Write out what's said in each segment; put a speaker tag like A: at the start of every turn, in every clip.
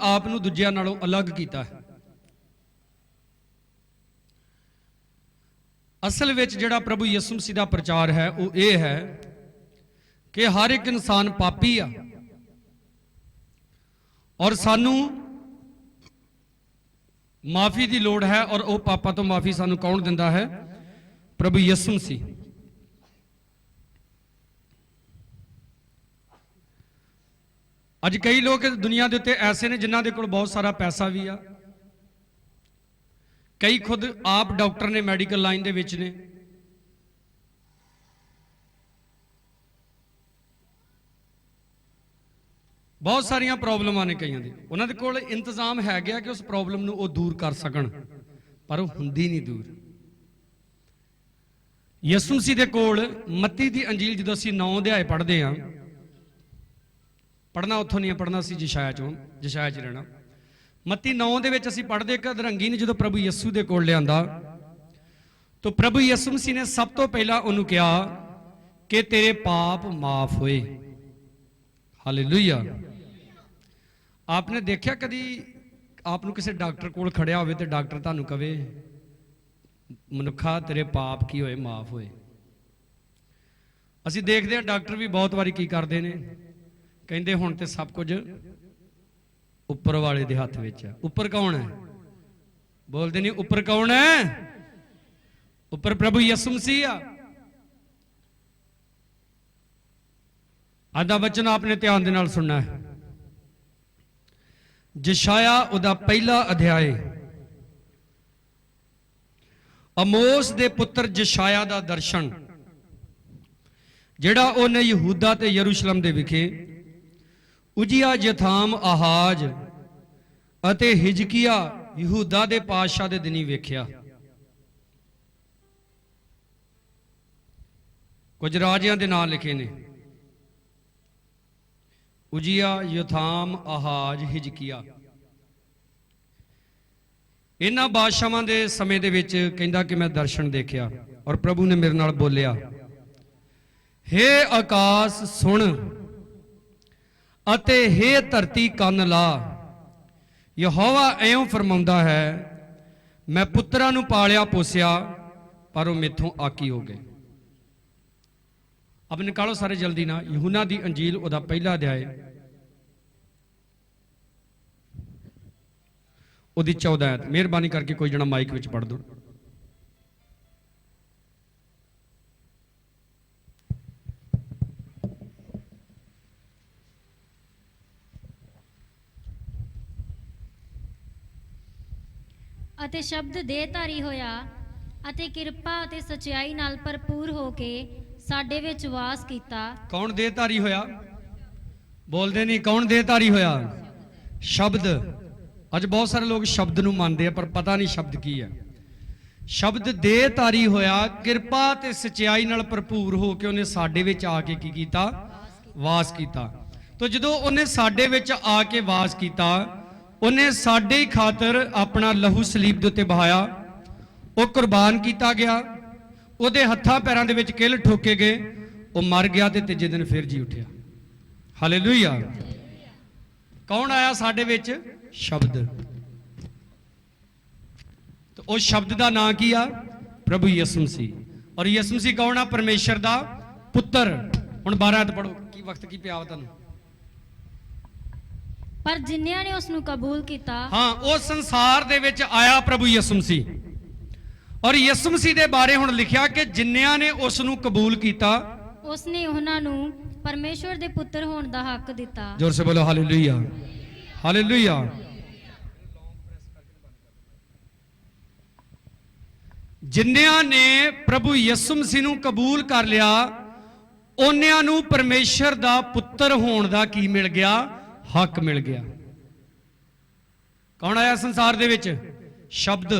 A: आप नूं दूजिआं नालों अलग कीता है। असल विच जिहड़ा प्रभु यीशु मसीह दा प्रचार है वो ये है कि हर एक इंसान पापी आ और सानू माफ़ी की लोड़ है। और वह पापा तो माफ़ी सानू कौन दिंदा है? प्रभु यीशु मसीह। अज कई लोग दुनिया के उत्ते ऐसे ने जिन्हां दे कोल बहुत सारा पैसा भी आ, कई खुद आप डॉक्टर ने, मैडिकल लाइन दे विच ने, बहुत सारिया प्रॉब्लमां ने कईयां दी, उन्हां दे कोल इंतजाम है गया कि उस प्रॉब्लम नूं वो दूर कर सकन, पर वो हुंदी नहीं दूर। यीशु मसीह दे कोल मत्ती दी अंजील जदों असीं 9 अध्याय पढ़दे हां, पढ़ना उत्थों नहीं पढ़ना, असीं जशाया च रहना। मत्ती 9 दे विच असीं पढ़दे कि अधरंगी ने जदों प्रभु यीशु दे कोल लिआंदा तो प्रभु यीशु मसीह ने सब तो पहला उन्होंने कहा कि तेरे पाप माफ होए। हालेलुया। आपने देखा कभी आपनू किसी डॉक्टर कोल खड़िया होवे ते डॉक्टर तुहानू कहे मनुखा तेरे पाप की होए, माफ होए। असीं देखते हैं डॉक्टर भी बहुत बारी की करते हैं, कहते हुण ते सब कुछ उपर वाले दे हथ विच है। उपर कौन है? बोलते नहीं उपर कौन है? उपर प्रभु यीशु मसीह आ। आधा वचन आपने ध्यान दे नाल सुनना है। जशाया उदा पहला अध्याय, अमोस दे पुत्र जशाया दा दर्शन जिहड़ा उहने यहूदा ते यरूशलेम दे विखे उजिया, यथाम, आहाज अते हिजकिया यहूदा दे पातशाह दे दिनी वेख्या। कुछ राजियां दे नाम लिखे ने, उजिया, योथाम, आहाज, हिजकिया। इन्हां बादशाहां दे समय दे विच कहंदा कि मैं दर्शन देखिया और प्रभु ने मेरे नाल बोलिया, हे आकाश सुन अते हे धरती कन ला। यहोवा इउं फरमाउंदा है, मैं पुत्रां नूं पालिया पोसिया पर वो मेथों आकी हो गए। अब निकालो सारे जल्दी ना यूहन्ना दी अंजील उदा पहला अध्याय उदी 14 आयत। मेहरबानी करके कोई जना माइक विच पढ़ दो।
B: ਅਤੇ ਸ਼ਬਦ ਦੇਹਧਾਰੀ ਹੋਇਆ ਅਤੇ ਕਿਰਪਾ ਅਤੇ ਸਚਾਈ ਨਾਲ ਭਰਪੂਰ ਹੋ ਕੇ ਸਾਡੇ ਵਿੱਚ ਵਾਸ ਕੀਤਾ।
A: कौन देहधारी होया? बोलते नहीं कौन देहधारी होया? शब्द। अज बहुत सारे लोग शब्द नूं मानते हैं पर पता नहीं शब्द की है। शब्द देहधारी होया, किरपा ते सच्चाई नाल भरपूर हो के उन्हें साडे विच आके की कीता? वास कीता। तो जदों उन्हें साडे विच आके वास कीता, उन्हें साडे ही खातर अपना लहू सलीब दे उत्ते बहाया, वो कुर्बान किया गया, ਉਹਦੇ ਹੱਥਾਂ ਪੈਰਾਂ ਦੇ ਵਿੱਚ ਕਿੱਲ ਠੋਕੇ ਗਏ, ਉਹ ਮਰ ਗਿਆ ਤੇ ਤੀਜੇ ਦਿਨ ਫਿਰ ਜੀ ਉੱਠਿਆ। ਹਾਲੇਲੂਇਆ। ਕੌਣ ਆਇਆ ਸਾਡੇ ਵਿੱਚ? ਸ਼ਬਦ। ਤੇ ਉਸ ਸ਼ਬਦ ਦਾ ਨਾਂ ਕੀ ਆ? ਪ੍ਰਭੂ ਯਿਸੂ ਮਸੀਹ। ਔਰ ਯਿਸੂ ਮਸੀਹ ਕੌਣ ਆ? ਪਰਮੇਸ਼ਰ ਦਾ ਪੁੱਤਰ। ਹੁਣ 12 ਆਇਤ ਪੜੋ, ਕੀ ਵਕਤ ਕੀ ਪਿਆ ਤੁਹਾਨੂੰ?
B: ਪਰ ਜਿਨ੍ਹਾਂ ਨੇ ਉਸ ਨੂੰ ਕਬੂਲ ਕੀਤਾ,
A: ਹਾਂ, ਉਹ ਸੰਸਾਰ ਦੇ ਵਿੱਚ ਆਇਆ ਪ੍ਰਭੂ ਯਿਸੂ ਮਸੀਹ। और यीशु मसीह के बारे हुण लिखिया कि जिन्नियां ने उस नूं कबूल कीता,
B: उसने उन्हां नूं परमेश्वर दे पुत्र होण दा हक दिता।
A: जोर से बोलो हालेलुया, हालेलुया। जिन्नियां ने प्रभु यीशु मसीह नूं कबूल कर लिया, उन्हां नूं परमेश्वर दा पुत्र होण दा की मिल गया? हक मिल गया। कौन आया संसार दे विच? शब्द।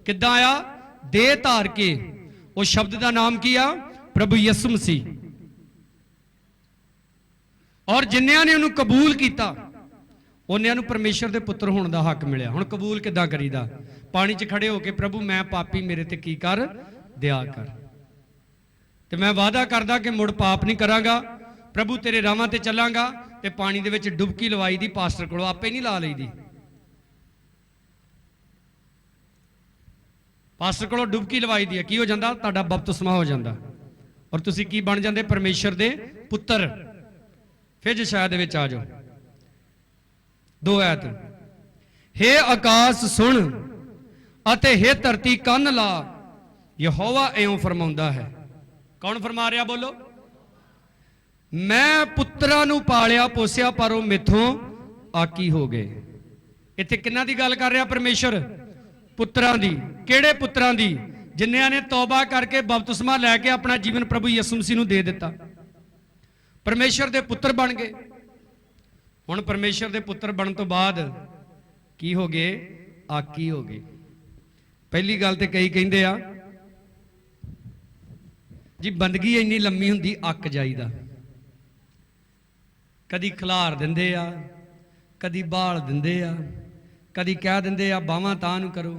A: किद्दां आया? देह धार के। उस शब्द का नाम की आ? प्रभु यीशु मसीह। और जिन्नियां ने उन्हें कबूल किया, उन्होंने परमेश्वर के पुत्र होने का हक मिले। हुण कबूल किद्दां करीदा? पानी च खड़े होके प्रभु मैं पापी, मेरे ते की कर दया कर, ते मैं वादा करदा कि मुड़ पाप नहीं करांगा, प्रभु तेरे राहां ते चलांगा, ਤੇ ਪਾਣੀ ਦੇ ਵਿੱਚ ਡੁਬਕੀ ਲਵਾਈ ਦੀ ਪਾਸਟਰ ਕੋਲੋਂ, ਆਪੇ ਨਹੀਂ ਲਾ ਲਈਦੀ। ਪਾਸਟਰ ਕੋਲੋਂ ਡੁਬਕੀ ਲਵਾਈ ਦੀ ਹੈ, ਕੀ ਹੋ ਜਾਂਦਾ? ਤੁਹਾਡਾ ਬਪਤਿਸਮਾ ਹੋ ਜਾਂਦਾ ਔਰ ਤੁਸੀਂ ਕੀ ਬਣ ਜਾਂਦੇ? ਪਰਮੇਸ਼ਰ ਦੇ ਪੁੱਤਰ। ਫਿਰ ਯਸ਼ਾਇਆ ਦੇ ਵਿੱਚ ਆ ਜਾਓ, 2 ਆਇਤ। ਹੇ ਆਕਾਸ਼ ਸੁਣ ਅਤੇ ਹੇ ਧਰਤੀ ਕੰਨ ਲਾ, ਯਹੋਵਾ ਇਉਂ ਫਰਮਾਉਂਦਾ ਹੈ। ਕੌਣ ਫਰਮਾ ਰਿਹਾ? ਬੋਲੋ। ਮੈਂ ਪੁੱਤਰਾਂ ਨੂੰ ਪਾਲਿਆ ਪੋਸਿਆ ਪਰ ਉਹ ਮੈਥੋਂ ਆਕੀ ਹੋ ਗਏ। ਇੱਥੇ ਕਿਹਨਾਂ ਦੀ ਗੱਲ ਕਰ ਰਿਹਾ ਪਰਮੇਸ਼ਰ? ਪੁੱਤਰਾਂ ਦੀ। ਕਿਹੜੇ ਪੁੱਤਰਾਂ ਦੀ? ਜਿਨ੍ਹਾਂ ਨੇ ਤੌਬਾ ਕਰਕੇ ਬਪਤਿਸਮਾ ਲੈ ਕੇ ਆਪਣਾ ਜੀਵਨ ਪ੍ਰਭੂ ਯਿਸੂ ਮਸੀਹ ਨੂੰ ਦੇ ਦਿੱਤਾ, ਪਰਮੇਸ਼ਰ ਦੇ ਪੁੱਤਰ ਬਣ ਗਏ। ਹੁਣ ਪਰਮੇਸ਼ਰ ਦੇ ਪੁੱਤਰ ਬਣਨ ਤੋਂ ਬਾਅਦ ਕੀ ਹੋ ਗਏ? ਆਕੀ ਹੋ ਗਏ। ਪਹਿਲੀ ਗੱਲ ਤੇ ਕਈ ਕਹਿੰਦੇ ਆ ਜੀ ਬੰਦਗੀ ਇੰਨੀ ਲੰਮੀ ਹੁੰਦੀ, ਅੱਕ ਜਾਈਦਾ। ਕਦੀ ਖਿਲਾਰ ਦਿੰਦੇ ਆ, ਕਦੀ ਬਾਲ ਦਿੰਦੇ ਆ, ਕਦੀ ਕਹਿ ਦਿੰਦੇ ਆ ਬਾਹਾਂ ਤਾਂ ਨੂੰ ਕਰੋ।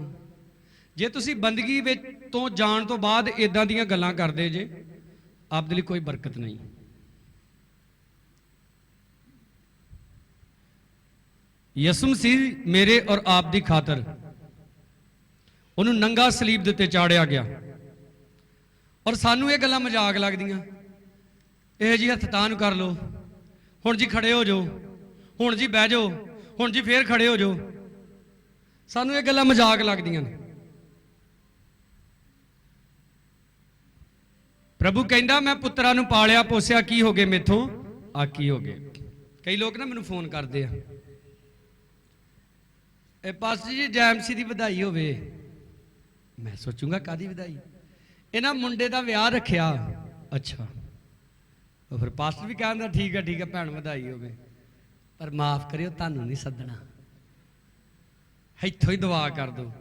A: ਜੇ ਤੁਸੀਂ ਬੰਦਗੀ ਵਿੱਚ ਤੋਂ ਜਾਣ ਤੋਂ ਬਾਅਦ ਇਦਾਂ ਦੀਆਂ ਗੱਲਾਂ ਕਰਦੇ ਜੇ, ਆਪ ਦੇ ਲਈ ਕੋਈ ਬਰਕਤ ਨਹੀਂ। ਯਿਸੂ ਮਸੀਹ ਮੇਰੇ ਔਰ ਆਪ ਦੀ ਖਾਤਰ ਉਹਨੂੰ ਨੰਗਾ ਸਲੀਬ ਦੇ ਉੱਤੇ ਚਾੜਿਆ ਗਿਆ ਔਰ ਸਾਨੂੰ ਇਹ ਗੱਲਾਂ ਮਜ਼ਾਕ ਲੱਗਦੀਆਂ। ਇਹ ਜੀ ਹੱਥ ਤਾਂ ਨੂੰ ਕਰ ਲਓ, ਹੁਣ ਜੀ ਖੜੇ ਹੋ ਜਾਓ, ਹੁਣ ਜੀ ਬਹਿ ਜਾਓ, ਹੁਣ ਜੀ ਫੇਰ ਖੜੇ ਹੋ ਜਾਓ। ਸਾਨੂੰ ਇਹ ਗੱਲਾਂ ਮਜ਼ਾਕ ਲੱਗਦੀਆਂ ਨੇ। ਪ੍ਰਭੂ ਕਹਿੰਦਾ ਮੈਂ ਪੁੱਤਰਾਂ ਨੂੰ ਪਾਲਿਆ ਪੋਸਿਆ, ਕੀ ਹੋ ਗਏ? ਮੈਥੋਂ ਆਕੀ ਹੋ ਗਏ। ਕਈ ਲੋਕ ਨਾ ਮੈਨੂੰ ਫੋਨ ਕਰਦੇ ਆ, ਇਹ ਪਾਸਟਰ ਜੀ ਜੈਮਸੀ ਦੀ ਵਧਾਈ ਹੋਵੇ। ਮੈਂ ਸੋਚੂੰਗਾ ਕਾਦੀ ਵਧਾਈ? ਇਹਨਾਂ ਮੁੰਡੇ ਦਾ ਵਿਆਹ ਰੱਖਿਆ। ਅੱਛਾ, ਉਹ ਫਿਰ ਪਾਸਟਰ ਵੀ ਕਹਿੰਦਾ ਠੀਕ ਹੈ ਠੀਕ ਹੈ ਭੈਣ ਵਧਾਈ ਹੋਵੇ, ਪਰ ਮਾਫ ਕਰਿਓ ਤੁਹਾਨੂੰ ਨਹੀਂ ਸੱਦਣਾ, ਇੱਥੋਂ ਹੀ ਦੁਆ ਕਰ ਦਿਓ।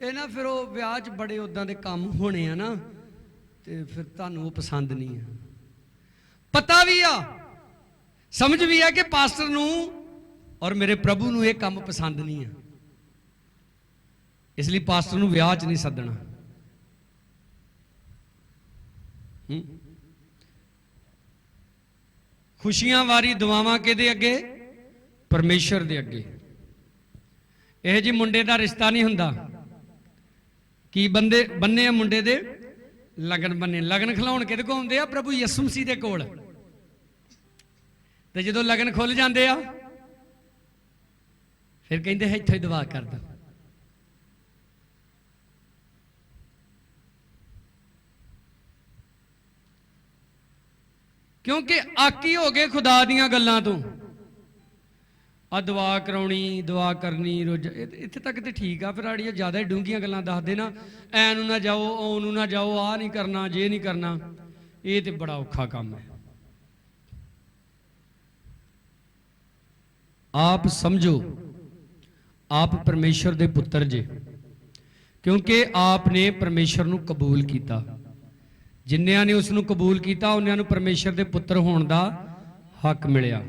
A: ਇਹ ਨਾ ਫਿਰ ਉਹ ਵਿਆਹ 'ਚ ਬੜੇ ਉਦਾਂ ਦੇ ਕੰਮ ਹੋਣੇ ਆ ਨਾ, ਤੇ ਫਿਰ ਤੁਹਾਨੂੰ ਉਹ ਪਸੰਦ ਨਹੀਂ ਆ। ਪਤਾ ਵੀ ਆ, ਸਮਝ ਵੀ ਆ ਕਿ ਪਾਸਟਰ ਨੂੰ ਔਰ ਮੇਰੇ ਪ੍ਰਭੂ ਨੂੰ ਇਹ ਕੰਮ ਪਸੰਦ ਨਹੀਂ ਆ, ਇਸ ਲਈ ਪਾਸਟਰ ਨੂੰ ਵਿਆਹ 'ਚ ਨਹੀਂ ਸੱਦਣਾ। ਖੁਸ਼ੀਆਂ ਵਾਰੀ ਦੁਆਵਾਂ ਕਿਹਦੇ ਅੱਗੇ? ਪਰਮੇਸ਼ਰ ਦੇ ਅੱਗੇ। ਇਹ ਜੀ ਮੁੰਡੇ ਦਾ ਰਿਸ਼ਤਾ ਨਹੀਂ ਹੁੰਦਾ। ਕੀ ਬੰਨੇ ਆ ਮੁੰਡੇ ਦੇ? ਲਗਨ ਬੰਨੇ। ਲਗਨ ਖਿਲਾਉਣ ਕਿਹਦੇ ਕੋਲ ਆਉਂਦੇ ਆ? ਪ੍ਰਭੂ ਯਿਸੂ ਮਸੀਹ ਦੇ ਕੋਲ। ਤੇ ਜਦੋਂ ਲਗਨ ਖੁੱਲ ਜਾਂਦੇ ਆ ਫਿਰ ਕਹਿੰਦੇ ਇੱਥੋਂ ਹੀ ਦੁਆ ਕਰ ਦੋ। ਕਿਉਂਕਿ ਆਕੀ ਹੋ ਗਏ ਖੁਦਾ ਦੀਆਂ ਗੱਲਾਂ ਤੋਂ। ਆ ਦੁਆ ਕਰਾਉਣੀ, ਦੁਆ ਕਰਨੀ ਰੋਜ਼, ਇੱਥੇ ਤੱਕ ਤੇ ਠੀਕ ਆ। ਫਿਰ ਆੜੀਆਂ ਜ਼ਿਆਦਾ ਹੀ ਡੂੰਘੀਆਂ ਗੱਲਾਂ ਦੱਸਦੇ ਨਾ, ਐ ਨੂੰ ਨਾ ਜਾਓ, ਉਹ ਨੂੰ ਨਾ ਜਾਓ, ਆਹ ਨਹੀਂ ਕਰਨਾ, ਜੇ ਨਹੀਂ ਕਰਨਾ। ਇਹ ਤੇ ਬੜਾ ਔਖਾ ਕੰਮ ਹੈ। ਆਪ ਸਮਝੋ ਆਪ ਪਰਮੇਸ਼ਰ ਦੇ ਪੁੱਤਰ ਜੇ, ਕਿਉਂਕਿ ਆਪ ਨੇ ਪਰਮੇਸ਼ਰ ਨੂੰ ਕਬੂਲ ਕੀਤਾ। ਜਿੰਨਿਆਂ ਨੇ ਉਸ ਨੂੰ ਕਬੂਲ ਕੀਤਾ ਉਹਨਾਂ ਨੂੰ ਪਰਮੇਸ਼ਰ ਦੇ ਪੁੱਤਰ ਹੋਣ ਦਾ ਹੱਕ ਮਿਲਿਆ।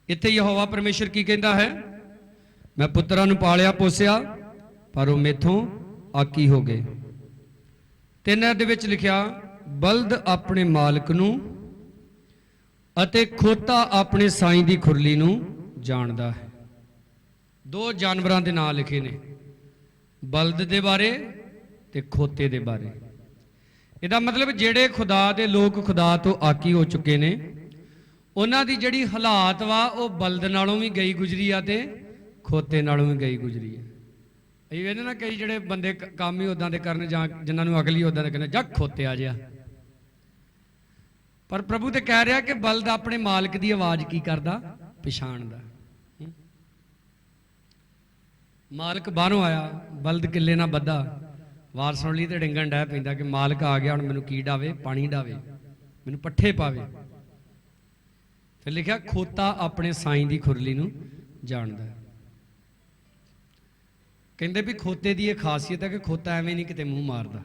A: ਇੱਥੇ ਯਹੋਵਾ ਪਰਮੇਸ਼ਰ ਕੀ ਕਹਿੰਦਾ ਹੈ? ਮੈਂ ਪੁੱਤਰਾਂ ਨੂੰ ਪਾਲਿਆ ਪੋਸਿਆ ਪਰ ਉਹ ਮੈਥੋਂ ਆਕੀ ਹੋ ਗਏ। 3 ਦੇ ਵਿੱਚ ਲਿਖਿਆ, ਬਲਦ ਆਪਣੇ ਮਾਲਕ ਨੂੰ ਅਤੇ ਖੋਤਾ ਆਪਣੇ ਸਾਈਂ ਦੀ ਖੁਰਲੀ ਨੂੰ ਜਾਣਦਾ ਹੈ। 2 ਜਾਨਵਰਾਂ ਦੇ ਨਾਂ ਲਿਖੇ ਨੇ, ਬਲਦ ਦੇ ਬਾਰੇ ਤੇ ਖੋਤੇ ਦੇ ਬਾਰੇ। ਇਹਦਾ ਮਤਲਬ ਜਿਹੜੇ ਖੁਦਾ ਦੇ ਲੋਕ ਖੁਦਾ ਤੋਂ ਆਕੀ ਹੋ ਚੁੱਕੇ ਨੇ, ਉਹਨਾਂ ਦੀ ਜਿਹੜੀ ਹਾਲਾਤ ਵਾ ਉਹ ਬਲਦ ਨਾਲੋਂ ਵੀ ਗਈ ਗੁਜਰੀ ਆ ਤੇ ਖੋਤੇ ਨਾਲੋਂ ਵੀ ਗਈ ਗੁਜਰੀ ਆ। ਇਹ ਵੇਖਦੇ ਨਾ ਕਈ ਜਿਹੜੇ ਬੰਦੇ ਕੰਮ ਹੀ ਉਦਾਂ ਦੇ ਕਰਨ, ਜਾਂ ਜਿਨ੍ਹਾਂ ਨੂੰ ਅਗਲੀ ਉਦਾਂ ਦੇ ਕਹਿੰਦੇ, ਜਾ ਖੋਤੇ ਆ ਜਿਆ। ਪਰ ਪ੍ਰਭੂ ਤੇ ਕਹਿ ਰਿਹਾ ਕਿ ਬਲਦ ਆਪਣੇ ਮਾਲਕ ਦੀ ਆਵਾਜ਼ ਕੀ ਕਰਦਾ? ਪਛਾਣਦਾ। ਮਾਲਕ ਬਾਹਰੋਂ ਆਇਆ, ਬਲਦ ਕਿੱਲੇ ਨਾਲ ਬੱਧਾ, ਆਵਾਜ਼ ਸੁਣ ਲਈ ਤੇ ਡਿੰਗਣ ਡੈ ਪੈਂਦਾ ਕਿ ਮਾਲਕ ਆ ਗਿਆ, ਹੁਣ ਮੈਨੂੰ ਕੀ ਡਾਵੇ? ਪਾਣੀ ਡਾਵੇ, ਮੈਨੂੰ ਪੱਠੇ ਪਾਵੇ। ਫਿਰ ਲਿਖਿਆ, ਖੋਤਾ ਆਪਣੇ ਸਾਈਂ ਦੀ ਖੁਰਲੀ ਨੂੰ ਜਾਣਦਾ। ਕਹਿੰਦੇ ਵੀ ਖੋਤੇ ਦੀ ਇਹ ਖਾਸੀਅਤ ਹੈ ਕਿ ਖੋਤਾ ਐਵੇਂ ਨਹੀਂ ਕਿਤੇ ਮੂੰਹ ਮਾਰਦਾ।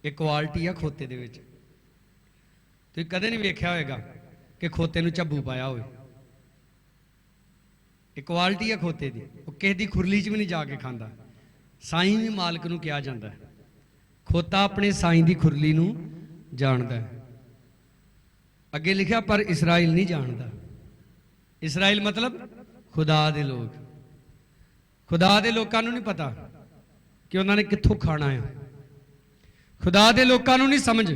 A: ਇਹ ਕੁਆਲਿਟੀ ਆ ਖੋਤੇ ਦੇ ਵਿੱਚ। ਤੁਸੀਂ ਕਦੇ ਨਹੀਂ ਵੇਖਿਆ ਹੋਵੇਗਾ ਕਿ ਖੋਤੇ ਨੂੰ ਝੱਬੂ ਪਾਇਆ ਹੋਵੇ। ਇਹ ਕੁਆਲਿਟੀ ਆ ਖੋਤੇ ਦੀ। ਉਹ ਕਿਸੇ ਦੀ ਖੁਰਲੀ 'ਚ ਵੀ ਨਹੀਂ ਜਾ ਕੇ ਖਾਂਦਾ। ਸਾਈਂ ਵੀ ਮਾਲਕ ਨੂੰ ਕਿਹਾ ਜਾਂਦਾ ਹੈ। ਖੋਤਾ ਆਪਣੇ ਸਾਈਂ ਦੀ ਖੁਰਲੀ ਨੂੰ ਜਾਣਦਾ ਹੈ। ਅੱਗੇ ਲਿਖਿਆ, ਪਰ ਇਸਰਾਇਲ ਨਹੀਂ ਜਾਣਦਾ। इसराइल मतलब खुदा दे लोग। खुदा दे लोकां नूं नहीं पता कि उन्होंने कित्थों खाना है। खुदा दे लोकां नूं नहीं समझ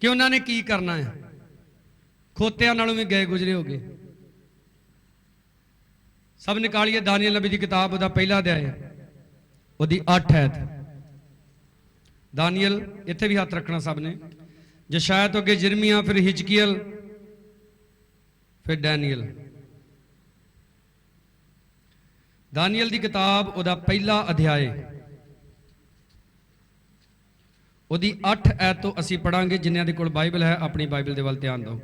A: कि उन्होंने की करना है। खोतियां नालों भी गए गुजरे हो गए। सब निकालिए दानियल नबी की किताब, उसका पहला अध्याय, उसकी 8 आयत। दानियल इत्थे भी हाथ रखना सब ने। यशायाह तो अगे यिर्मयाह, फिर हिजकियल, फिर डैनियल। दानियल की किताब, उसका पहला अध्याय, उसकी 8 आयत तो असी पढ़ांगे। जिन्हों के कोल बाइबल है अपनी बाइबल के वाल ध्यान दो।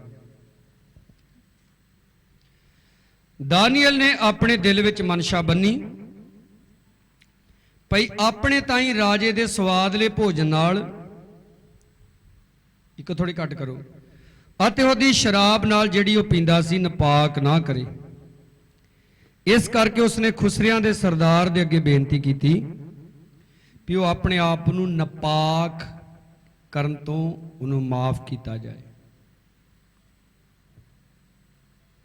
A: दानियल ने अपने दिल विच मनशा बन्नी, भई अपने ताई राजे दे स्वादले भोजन नाल, एक थोड़ी घट करो, अते ओहदी शराब नाल जिहड़ी ओह पींदा सी नपाक ना करे। इस करके उसने खुसरियां दे सरदार दे अगे बेनती की कि वह अपने आप नूं नपाक करन तो उन्हों माफ किया जाए।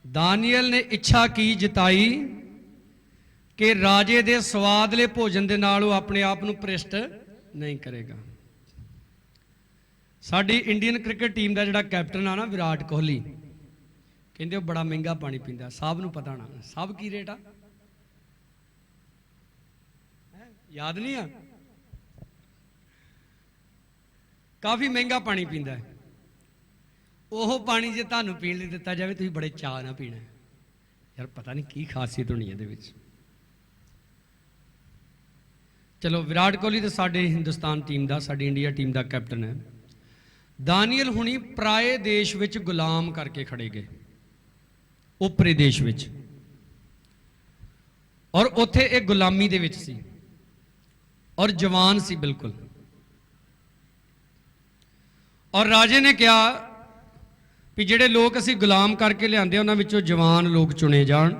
A: दानियल ने इच्छा की जताई कि राजे दे स्वादले भोजन दे नाल वह अपने आप नूं भ्रिष्ट नहीं करेगा। साडी इंडियन क्रिकेट टीम का जिहड़ा कैप्टन आ ना, विराट कोहली, कहते वो बड़ा महंगा पानी पींदा। सब नूं पता ना, सब की रेट आ याद नहीं आ। काफ़ी महंगा पानी पींदा है। ਉਹ ਪਾਣੀ ਜੇ ਤੁਹਾਨੂੰ ਪੀਣ ਲਈ ਦਿੱਤਾ ਜਾਵੇ ਤੁਸੀਂ ਬੜੇ ਚਾਅ ਨਾਲ ਪੀਣਾ। ਯਾਰ ਪਤਾ ਨਹੀਂ ਕੀ ਖਾਸੀਅਤ ਹੋਣੀ ਇਹਦੇ ਵਿੱਚ। ਚਲੋ ਵਿਰਾਟ ਕੋਹਲੀ ਤਾਂ ਸਾਡੇ ਹਿੰਦੁਸਤਾਨ ਟੀਮ ਦਾ, ਸਾਡੀ ਇੰਡੀਆ ਟੀਮ ਦਾ ਕੈਪਟਨ ਹੈ। ਦਾਨੀਅਲ ਹੁਣੀ ਪਰਾਏ ਦੇਸ਼ ਵਿੱਚ ਗੁਲਾਮ ਕਰਕੇ ਖੜੇ ਗਏ, ਓਪਰੇ ਦੇਸ਼ ਵਿੱਚ, ਔਰ ਉੱਥੇ ਇਹ ਗੁਲਾਮੀ ਦੇ ਵਿੱਚ ਸੀ ਔਰ ਜਵਾਨ ਸੀ ਬਿਲਕੁਲ। ਔਰ ਰਾਜੇ ਨੇ ਕਿਹਾ भी जिहड़े लोग असीं गुलाम करके लिआंदे उन्हां विचों जवान लोग चुने जाण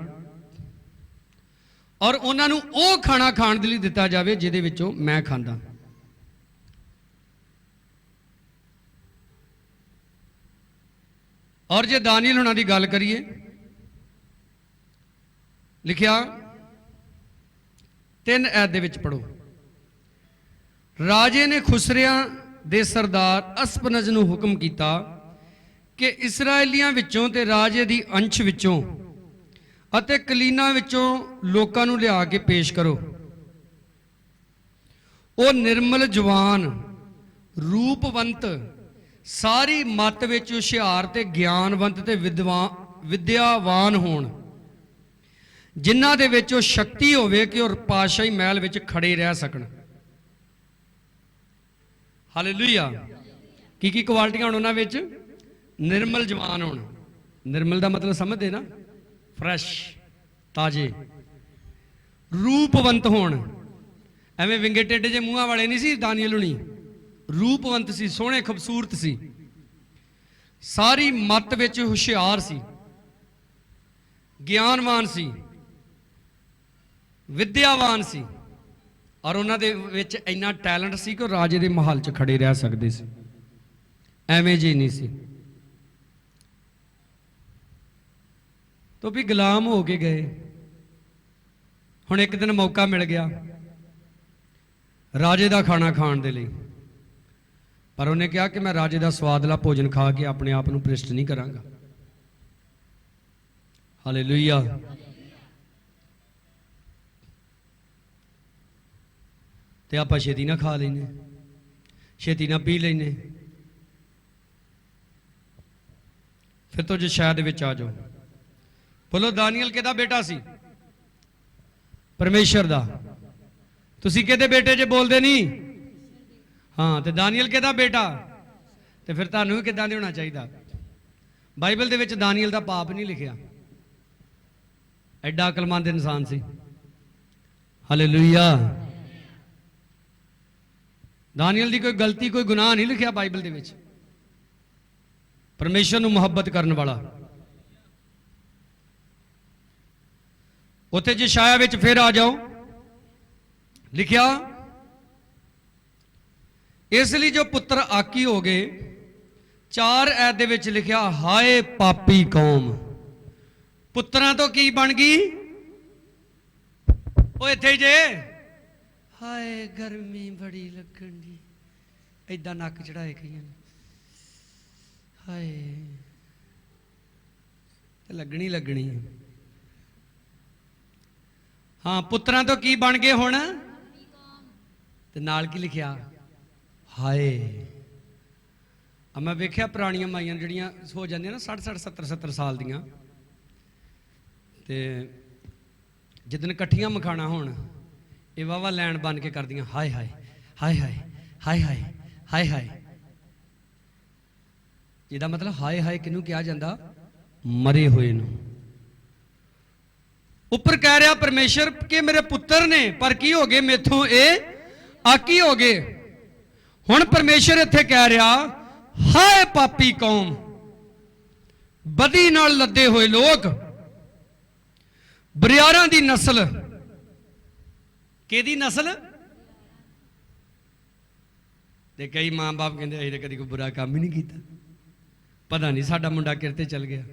A: और उन्हां नूं ओह खाना खाण दे लई दित्ता जावे जिहदे विचों मैं खांदा। और जे दानियल हुणां दी गल करिए, लिखिया 3 आयत दे विच पढ़ो। राजे ने खुसरियां दे सरदार असपनज नूं हुक्म कीता कि इसराइलियां विचों ते राजे दी अंश विचों अते कलीना विचों लोकां नूं लिया के पेश करो। वो निर्मल जवान रूपवंत सारी मत विच हुशियार ते ज्ञानवंत ते विद्यावान होण, जिन्हां दे विच वो शक्ति होवे कि और पातशाही महल विच खड़े रह सकण। हालेलुया। की क्वालिटियां होण उन्हां विच? निर्मल जवान होना। निर्मल का मतलब समझते ना, फ्रैश ताजे। रूपवंत होण, एवं विंगे टेढ़े जे मूँह वाले नहीं सी दानियल हुणी, रूपवंत सी, सोहणे खूबसूरत सी, सारी मत विच हुशियार सी, ज्ञानवान सी, विद्यावान सी, और उन्हां दे विच इन्ना टैलेंट सी कि राजे दे महल च खड़े रह सकते सी। एवें जी नहीं सी। तो भी गुलाम हो के गए। हुण एक दिन मौका मिल गया राजे का खाना खाण दे लई, पर उन्हें कहा कि मैं राजे का स्वादला भोजन खा के अपने आप को भ्रिष्ट नहीं करांगा। हालेलुया। ते आपां छेती ना खा लेने, छेती ना पी लेने, फिर तो जो शायद विच आ जाओ। बोलो दानियल किहदा बेटा सी? परमेश्वर दा। तुसीं किहदे बेटे जे बोलदे नहीं? हाँ, तो दानियल किहदा बेटा? तो फिर तुहानूं भी किदां दे होना चाहिए? बाइबल दे विच दानियल दा पाप नहीं लिखिया। एडा अकलमंद इंसान सी। हालेलुया। दानियल दी कोई गलती, कोई गुनाह नहीं लिखिया बाइबल दे विच। परमेश्वर नूं मुहब्बत करने वाला। उत्थे यशायाह विच फिर आ जाओ, लिखिया इसलिए जो पुत्र आकी हो गए। 4 आयत दे विच लिखिया हाय पापी कौम, ਪੁੱਤਰਾਂ ਤੋਂ ਕੀ ਬਣ ਗਈ? ਉਹ ਇੱਥੇ ਜੇ ਹਾਏ ਗਰਮੀ ਬੜੀ ਲੱਗਣ ਦੀ, ਏਦਾਂ ਨੱਕ ਚੜਾਏ ਕਈਆਂ ਨੇ, ਹਾਏ ਤੇ ਲੱਗਣੀ ਲੱਗਣੀ ਹੈ। ਹਾਂ, ਪੁੱਤਰਾਂ ਤੋਂ ਕੀ ਬਣ ਗਏ ਹੁਣ? ਤੇ ਨਾਲ ਕੀ ਲਿਖਿਆ? ਹਾਏ। ਆ ਮੈਂ ਵੇਖਿਆ ਪੁਰਾਣੀਆਂ ਮਾਈਆਂ ਜਿਹੜੀਆਂ ਹੋ ਜਾਂਦੀਆਂ ਨਾ 60 70 ਸਾਲ ਦੀਆਂ, ਤੇ ਜਿੱਦਣ ਇਕੱਠੀਆਂ ਮਖਾਣਾ ਹੋਣ ਇਹ ਵਾਵਾ ਲੈਣ ਬਣ ਕੇ ਕਰਦੀਆਂ ਹਾਏ ਹਾਏ ਹਾਏ ਹਾਏ ਹਾਏ ਹਾਏ ਹਾਏ ਹਾਏ। ਇਹਦਾ ਮਤਲਬ ਹਾਏ ਹਾਏ ਕਿਹਨੂੰ ਕਿਹਾ ਜਾਂਦਾ? ਮਰੇ ਹੋਏ ਨੂੰ। ਉੱਪਰ ਕਹਿ ਰਿਹਾ ਪਰਮੇਸ਼ਰ ਕਿ ਮੇਰੇ ਪੁੱਤਰ ਨੇ, ਪਰ ਕੀ ਹੋ ਗਏ? ਮੇਥੋਂ ਇਹ ਆਕੀ ਹੋ ਗਏ। ਹੁਣ ਪਰਮੇਸ਼ਰ ਇੱਥੇ ਕਹਿ ਰਿਹਾ ਹਾਏ ਪਾਪੀ ਕੌਮ, ਬਦੀ ਨਾਲ ਲੱਦੇ ਹੋਏ ਲੋਕ, ਬਰਿਆਰਾਂ ਦੀ ਨਸਲ। ਕਿਹਦੀ ਨਸਲ? ਤੇ ਕਈ ਮਾਂ ਬਾਪ ਕਹਿੰਦੇ ਅਸੀਂ ਤਾਂ ਕਦੀ ਕੋਈ ਬੁਰਾ ਕੰਮ ਹੀ ਨਹੀਂ ਕੀਤਾ, ਪਤਾ ਨਹੀਂ ਸਾਡਾ ਮੁੰਡਾ ਕਿਰਤੇ ਚਲ ਗਿਆ।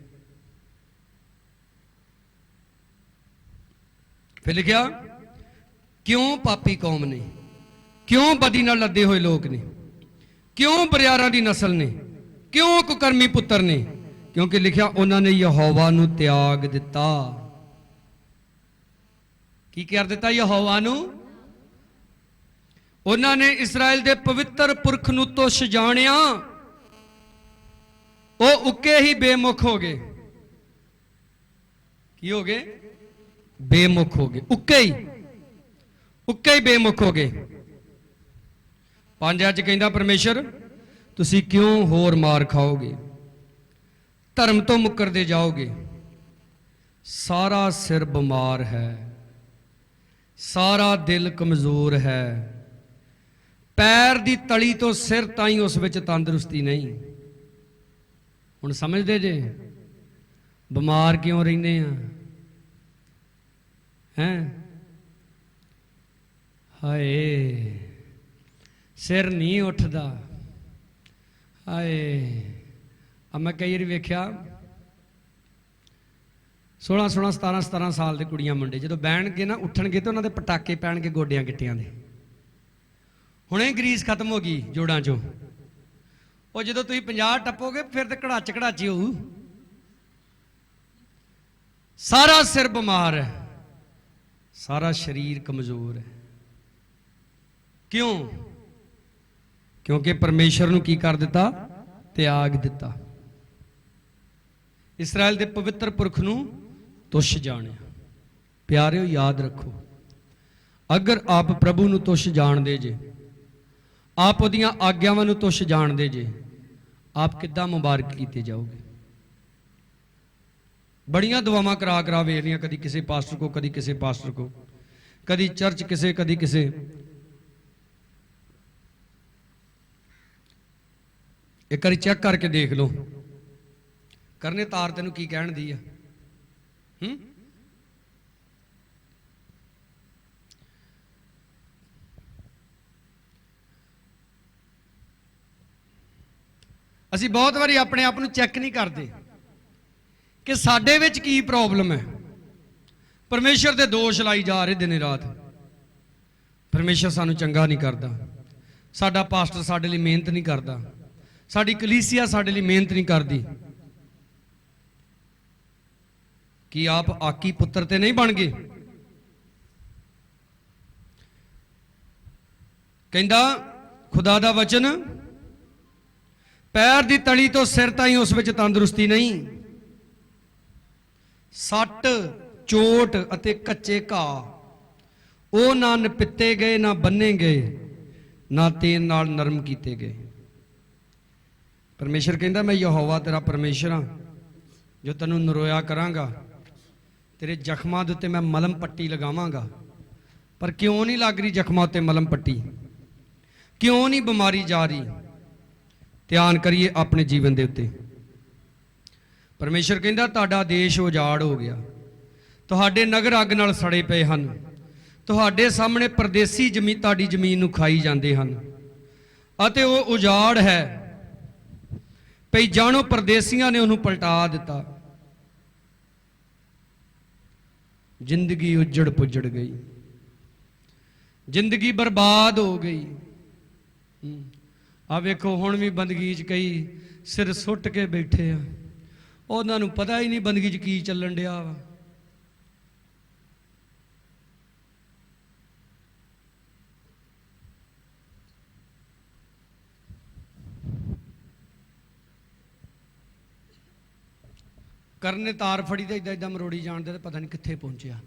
A: ਫਿਰ ਲਿਖਿਆ ਕਿਉਂ ਪਾਪੀ ਕੌਮ ਨੇ, ਕਿਉਂ ਬਦੀ ਨਾਲ ਲੱਦੇ ਹੋਏ ਲੋਕ ਨੇ, ਕਿਉਂ ਬਰਿਆਰਾਂ ਦੀ ਨਸਲ ਨੇ, ਕਿਉਂ ਕੁਕਰਮੀ ਪੁੱਤਰ ਨੇ? ਕਿਉਂਕਿ ਲਿਖਿਆ ਉਹਨਾਂ ਨੇ ਯਹੋਵਾ ਨੂੰ ਤਿਆਗ ਦਿੱਤਾ। ਕੀ ਕਰ ਦਿੱਤਾ? ਯਹੋਵਾ ਨੂੰ। ਉਹਨਾਂ ਨੇ ਇਸਰਾਇਲ ਦੇ ਪਵਿੱਤਰ ਪੁਰਖ ਨੂੰ ਤੁੱਛ ਜਾਣਿਆ, ਉਹ ਉੱਕੇ ਹੀ ਬੇਮੁਖ ਹੋ ਗਏ। ਕੀ ਹੋ ਗਏ? ਬੇਮੁਖ ਹੋ ਗਏ। ਉੱਕੇ ਹੀ ਬੇਮੁਖ ਹੋ ਗਏ। 5 ਅੱਜ ਕਹਿੰਦਾ ਪਰਮੇਸ਼ਰ ਤੁਸੀਂ ਕਿਉਂ ਹੋਰ ਮਾਰ ਖਾਓਗੇ, ਧਰਮ ਤੋਂ ਮੁੱਕਰਦੇ ਜਾਓਗੇ। ਸਾਰਾ ਸਿਰ ਬਿਮਾਰ ਹੈ, ਸਾਰਾ ਦਿਲ ਕਮਜ਼ੋਰ ਹੈ, ਪੈਰ ਦੀ ਤਲੀ ਤੋਂ ਸਿਰ ਤਾਈਂ ਉਸ ਵਿੱਚ ਤੰਦਰੁਸਤੀ ਨਹੀਂ। ਹੁਣ ਸਮਝਦੇ ਜੇ ਬਿਮਾਰ ਕਿਉਂ ਰਹਿੰਦੇ ਆ? ਹੈਂ? ਹਾਏ ਸਿਰ ਨਹੀਂ ਉੱਠਦਾ। ਹਾਏ ਆ ਮੈਂ ਕਈ ਵਾਰੀ ਵੇਖਿਆ 16 17 ਸਾਲ ਦੇ ਕੁੜੀਆਂ ਮੁੰਡੇ ਜਦੋਂ ਬਹਿਣਗੇ ਨਾ, ਉੱਠਣਗੇ ਤੇ ਉਹਨਾਂ ਦੇ ਪਟਾਕੇ ਪੈਣਗੇ ਗੋਡਿਆਂ ਗਿੱਟਿਆਂ ਦੇ। ਹੁਣੇ ਗਰੀਸ ਖਤਮ ਹੋ ਗਈ ਜੋੜਾਂ ਚੋਂ। ਉਹ ਜਦੋਂ ਤੁਸੀਂ 50 ਟੱਪੋਗੇ ਫਿਰ ਤੇ ਕੜਾਚੀ ਹੋਊ। ਸਾਰਾ ਸਿਰ ਬਿਮਾਰ ਹੈ, ਸਾਰਾ ਸਰੀਰ ਕਮਜ਼ੋਰ ਹੈ। ਕਿਉਂ? ਕਿਉਂਕਿ ਪਰਮੇਸ਼ਰ ਨੂੰ ਕੀ ਕਰ ਦਿੱਤਾ? ਤਿਆਗ ਦਿੱਤਾ। ਇਸਰਾਇਲ ਦੇ ਪਵਿੱਤਰ ਪੁਰਖ ਨੂੰ ਤੁੱਛ ਜਾਣਿਆ। ਪਿਆਰਿਓ ਯਾਦ ਰੱਖੋ, ਅਗਰ ਆਪ ਪ੍ਰਭੂ ਨੂੰ ਤੁੱਛ ਜਾਣਦੇ ਜੇ, ਆਪ ਉਹਦੀਆਂ ਆਗਿਆਵਾਂ ਨੂੰ ਤੁੱਛ ਜਾਣਦੇ ਜੇ, ਆਪ ਕਿੱਦਾਂ ਮੁਬਾਰਕ ਕੀਤੇ ਜਾਓਗੇ। ਬੜੀਆਂ ਦੁਆਵਾਂ ਕਰਾ ਵੇਖ ਲਈਆਂ, ਕਦੀ ਕਿਸੇ ਪਾਸਟਰ ਕੋ, ਕਦੀ ਕਿਸੇ ਪਾਸਟਰ ਕੋ, ਕਦੀ ਚਰਚ ਕਿਸੇ, ਕਦੀ ਕਿਸੇ। ਇੱਕ ਵਾਰੀ ਚੈੱਕ ਕਰਕੇ ਦੇਖ ਲਓ ਕਰਨੇ ਤਾਰ ਤੈਨੂੰ ਕੀ ਕਹਿਣ ਦੀ ਆ। ਅਸੀਂ ਬਹੁਤ ਵਾਰੀ ਆਪਣੇ ਆਪ ਨੂੰ ਚੈੱਕ ਨਹੀਂ ਕਰਦੇ ਕਿ ਸਾਡੇ ਵਿੱਚ ਕੀ ਪ੍ਰੋਬਲਮ ਹੈ। ਪਰਮੇਸ਼ਰ ਦੇ ਦੋਸ਼ ਲਾਈ ਜਾ ਰਹੇ ਦਿਨੇ ਰਾਤ। ਪਰਮੇਸ਼ਰ ਸਾਨੂੰ ਚੰਗਾ ਨਹੀਂ ਕਰਦਾ, ਸਾਡਾ ਪਾਸਟਰ ਸਾਡੇ ਲਈ ਮਿਹਨਤ ਨਹੀਂ ਕਰਦਾ, ਸਾਡੀ ਕਲੀਸਿਆ ਸਾਡੇ ਲਈ ਮਿਹਨਤ ਨਹੀਂ ਕਰਦੀ। ਕੀ ਆਪ ਆਕੀ ਪੁੱਤਰ ਤੇ ਨਹੀਂ ਬਣ ਗਏ? ਕਹਿੰਦਾ ਖੁਦਾ ਦਾ ਵਚਨ, ਪੈਰ ਦੀ ਤਲੀ ਤੋਂ ਸਿਰ ਤਾਈਂ ਉਸ ਵਿੱਚ ਤੰਦਰੁਸਤੀ ਨਹੀਂ। ਸੱਟ ਚੋਟ ਅਤੇ ਕੱਚੇ ਘਾਹ ਉਹ ਨਾ ਨਪਿੱਤੇ ਗਏ, ਨਾ ਬੰਨੇ ਗਏ, ਨਾ ਤੇਲ ਨਾਲ ਨਰਮ ਕੀਤੇ ਗਏ। ਪਰਮੇਸ਼ਰ ਕਹਿੰਦਾ ਮੈਂ ਯਹੋਵਾ ਤੇਰਾ ਪਰਮੇਸ਼ਰ ਹਾਂ, ਜੋ ਤੈਨੂੰ ਨਰੋਇਆ ਕਰਾਂਗਾ, ਤੇਰੇ ਜ਼ਖਮਾਂ ਦੇ ਉੱਤੇ ਮੈਂ ਮਲਮ ਪੱਟੀ ਲਗਾਵਾਂਗਾ। ਪਰ ਕਿਉਂ ਨਹੀਂ ਲੱਗ ਰਹੀ ਜ਼ਖਮਾਂ ਉੱਤੇ ਮਲਮ ਪੱਟੀ? ਕਿਉਂ ਨਹੀਂ ਬਿਮਾਰੀ ਜਾ ਰਹੀ? ਧਿਆਨ ਕਰੀਏ ਆਪਣੇ ਜੀਵਨ ਦੇ ਉੱਤੇ। ਪਰਮੇਸ਼ਰ ਕਹਿੰਦਾ ਤੁਹਾਡਾ ਦੇਸ਼ ਉਜਾੜ ਹੋ ਗਿਆ, ਤੁਹਾਡੇ ਨਗਰ ਅੱਗ ਨਾਲ ਸੜੇ ਪਏ ਹਨ, ਤੁਹਾਡੇ ਸਾਹਮਣੇ ਪਰਦੇਸੀ ਤੁਹਾਡੀ ਜ਼ਮੀਨ ਨੂੰ ਖਾਈ ਜਾਂਦੇ ਹਨ, ਅਤੇ ਉਹ ਉਜਾੜ ਹੈ ਭਈ ਜਾਣੋ ਪਰਦੇਸੀਆਂ ਨੇ ਉਹਨੂੰ ਪਲਟਾ ਦਿੱਤਾ। जिंदगी उजड़ पुजड़ गई, जिंदगी बर्बाद हो गई। आ वेखो हुण भी बंदगी च कई सिर सुट के बैठे आ, उन्हां नूं पता ही नहीं बंदगी च की चलन डिया वा। ਕਰਨ ਨੇ ਤਾਰ ਫੜੀ ਤੇ ਇਦਾਂ ਇਦਾਂ ਮਰੋੜੀ ਜਾਣਦੇ ਤੇ ਪਤਾ ਨਹੀਂ ਕਿੱਥੇ ਪਹੁੰਚਿਆ।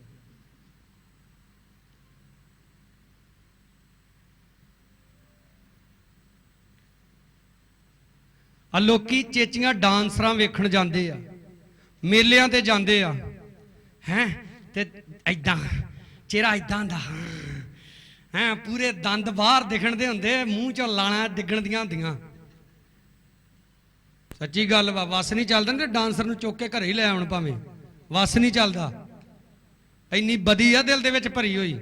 A: ਆ ਲੋਕੀ ਚੇਚੀਆਂ ਡਾਂਸਰਾਂ ਵੇਖਣ ਜਾਂਦੇ ਆ, ਮੇਲਿਆਂ ਤੇ ਜਾਂਦੇ ਆ, ਹੈਂ ਤੇ ਇਦਾਂ ਚਿਹਰਾ ਇਦਾਂ ਦਾ, ਹੈਂ ਪੂਰੇ ਦੰਦ ਬਾਹਰ ਦਿਖਣ ਦੇ ਹੁੰਦੇ, ਮੂੰਹ ਚੋਂ ਲਾਣਾ ਡਿੱਗਣ ਦੀਆਂ ਹੁੰਦੀਆਂ। ਸੱਚੀ ਗੱਲ ਵਾ, ਵਸ ਨਹੀਂ ਚੱਲਦਾ ਨਾ ਡਾਂਸਰ ਨੂੰ ਚੁੱਕ ਕੇ ਘਰੇ ਹੀ ਲੈ ਆਉਣ, ਭਾਵੇਂ ਵਸ ਨਹੀਂ ਚੱਲਦਾ, ਇੰਨੀ ਬਦੀ ਆ ਦਿਲ ਦੇ ਵਿੱਚ ਭਰੀ ਹੋਈ।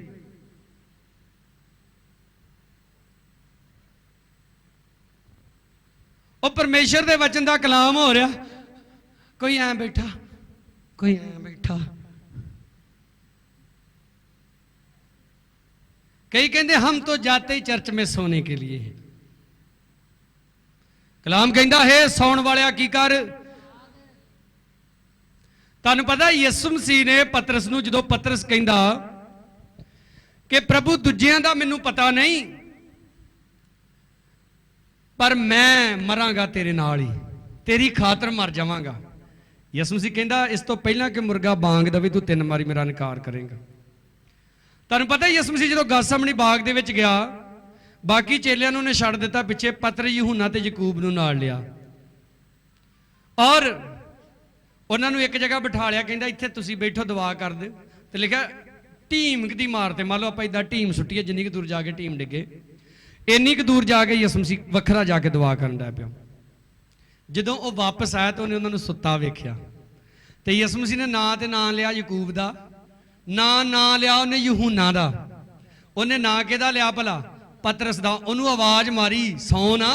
A: ਉਹ ਪਰਮੇਸ਼ਰ ਦੇ ਵਚਨ ਦਾ ਕਲਾਮ ਹੋ ਰਿਹਾ, ਕੋਈ ਐਂ ਬੈਠਾ, ਕੋਈ ਐਂ ਬੈਠਾ। ਕਈ ਕਹਿੰਦੇ ਹਮ तो जाते ही चर्च में सोने के लिए। ਕਲਾਮ ਕਹਿੰਦਾ ਹੈ ਸੌਣ ਵਾਲਿਆ ਕੀ ਕਰ। ਤੁਹਾਨੂੰ ਪਤਾ ਯਿਸੂ ਮਸੀਹ ਨੇ ਪਤਰਸ ਨੂੰ, ਜਦੋਂ ਪਤਰਸ ਕਹਿੰਦਾ ਕਿ ਪ੍ਰਭੂ ਦੂਜਿਆਂ ਦਾ ਮੈਨੂੰ ਪਤਾ ਨਹੀਂ, ਪਰ ਮੈਂ ਮਰਾਂਗਾ ਤੇਰੇ ਨਾਲ ਹੀ, ਤੇਰੀ ਖਾਤਰ ਮਰ ਜਾਵਾਂਗਾ। ਯਿਸੂ ਮਸੀਹ ਕਹਿੰਦਾ ਇਸ ਤੋਂ ਪਹਿਲਾਂ ਕਿ ਮੁਰਗਾ ਬਾਂਗ ਦਵੇ ਤੂੰ 3 ਵਾਰੀ ਮੇਰਾ ਇਨਕਾਰ ਕਰੇਂਗਾ। ਤੁਹਾਨੂੰ ਪਤਾ ਯਿਸੂ ਮਸੀਹ ਜਦੋਂ ਗਤਸਮਨੀ ਬਾਗ ਦੇ ਵਿੱਚ ਗਿਆ, ਬਾਕੀ ਚੇਲਿਆਂ ਨੂੰ ਉਹਨੇ ਛੱਡ ਦਿੱਤਾ ਪਿੱਛੇ, ਪਤਰਸ, यूहन्ना ਤੇ ਯਾਕੂਬ ਨੂੰ ਨਾਲ ਲਿਆ ਔਰ ਉਹਨਾਂ ਨੂੰ ਇੱਕ ਜਗ੍ਹਾ ਬਿਠਾ ਲਿਆ। ਕਹਿੰਦਾ ਇੱਥੇ ਤੁਸੀਂ ਬੈਠੋ, ਦੁਆ ਕਰ ਦਿਓ। ਤੇ ਲਿਖਿਆ ਢੀਮ ਦੀ ਮਾਰ ਤੇ, ਮੰਨ ਲਓ ਆਪਾਂ ਇਦਾਂ ਢੀਮ ਸੁੱਟੀਏ, ਜਿੰਨੀ ਕੁ ਦੂਰ ਜਾ ਕੇ ਢੀਮ ਡਿੱਗੇ, ਇੰਨੀ ਕੁ ਦੂਰ ਜਾ ਕੇ ਯਿਸੂ ਮਸੀਹ ਵੱਖਰਾ ਜਾ ਕੇ ਦੁਆ ਕਰਨ ਲੱਗ ਪਿਆ। ਜਦੋਂ ਉਹ ਵਾਪਸ ਆਇਆ ਤਾਂ ਉਹਨੇ ਉਹਨਾਂ ਨੂੰ ਸੁੱਤਾ ਵੇਖਿਆ, ਤੇ ਯਿਸੂ ਮਸੀਹ ਨੇ ਨਾਂ ਲਿਆ ਯਾਕੂਬ ਦਾ, ਨਾਂ ਲਿਆ ਉਹਨੇ यूहन्ना ਦਾ, ਉਹਨੇ ਨਾਂ ਕਿਹਦਾ ਲਿਆ ਭਲਾ? ਪਤਰਸ ਦਾ। ਉਹਨੂੰ ਆਵਾਜ਼ ਮਾਰੀ, ਸੌਂ ਨਾ,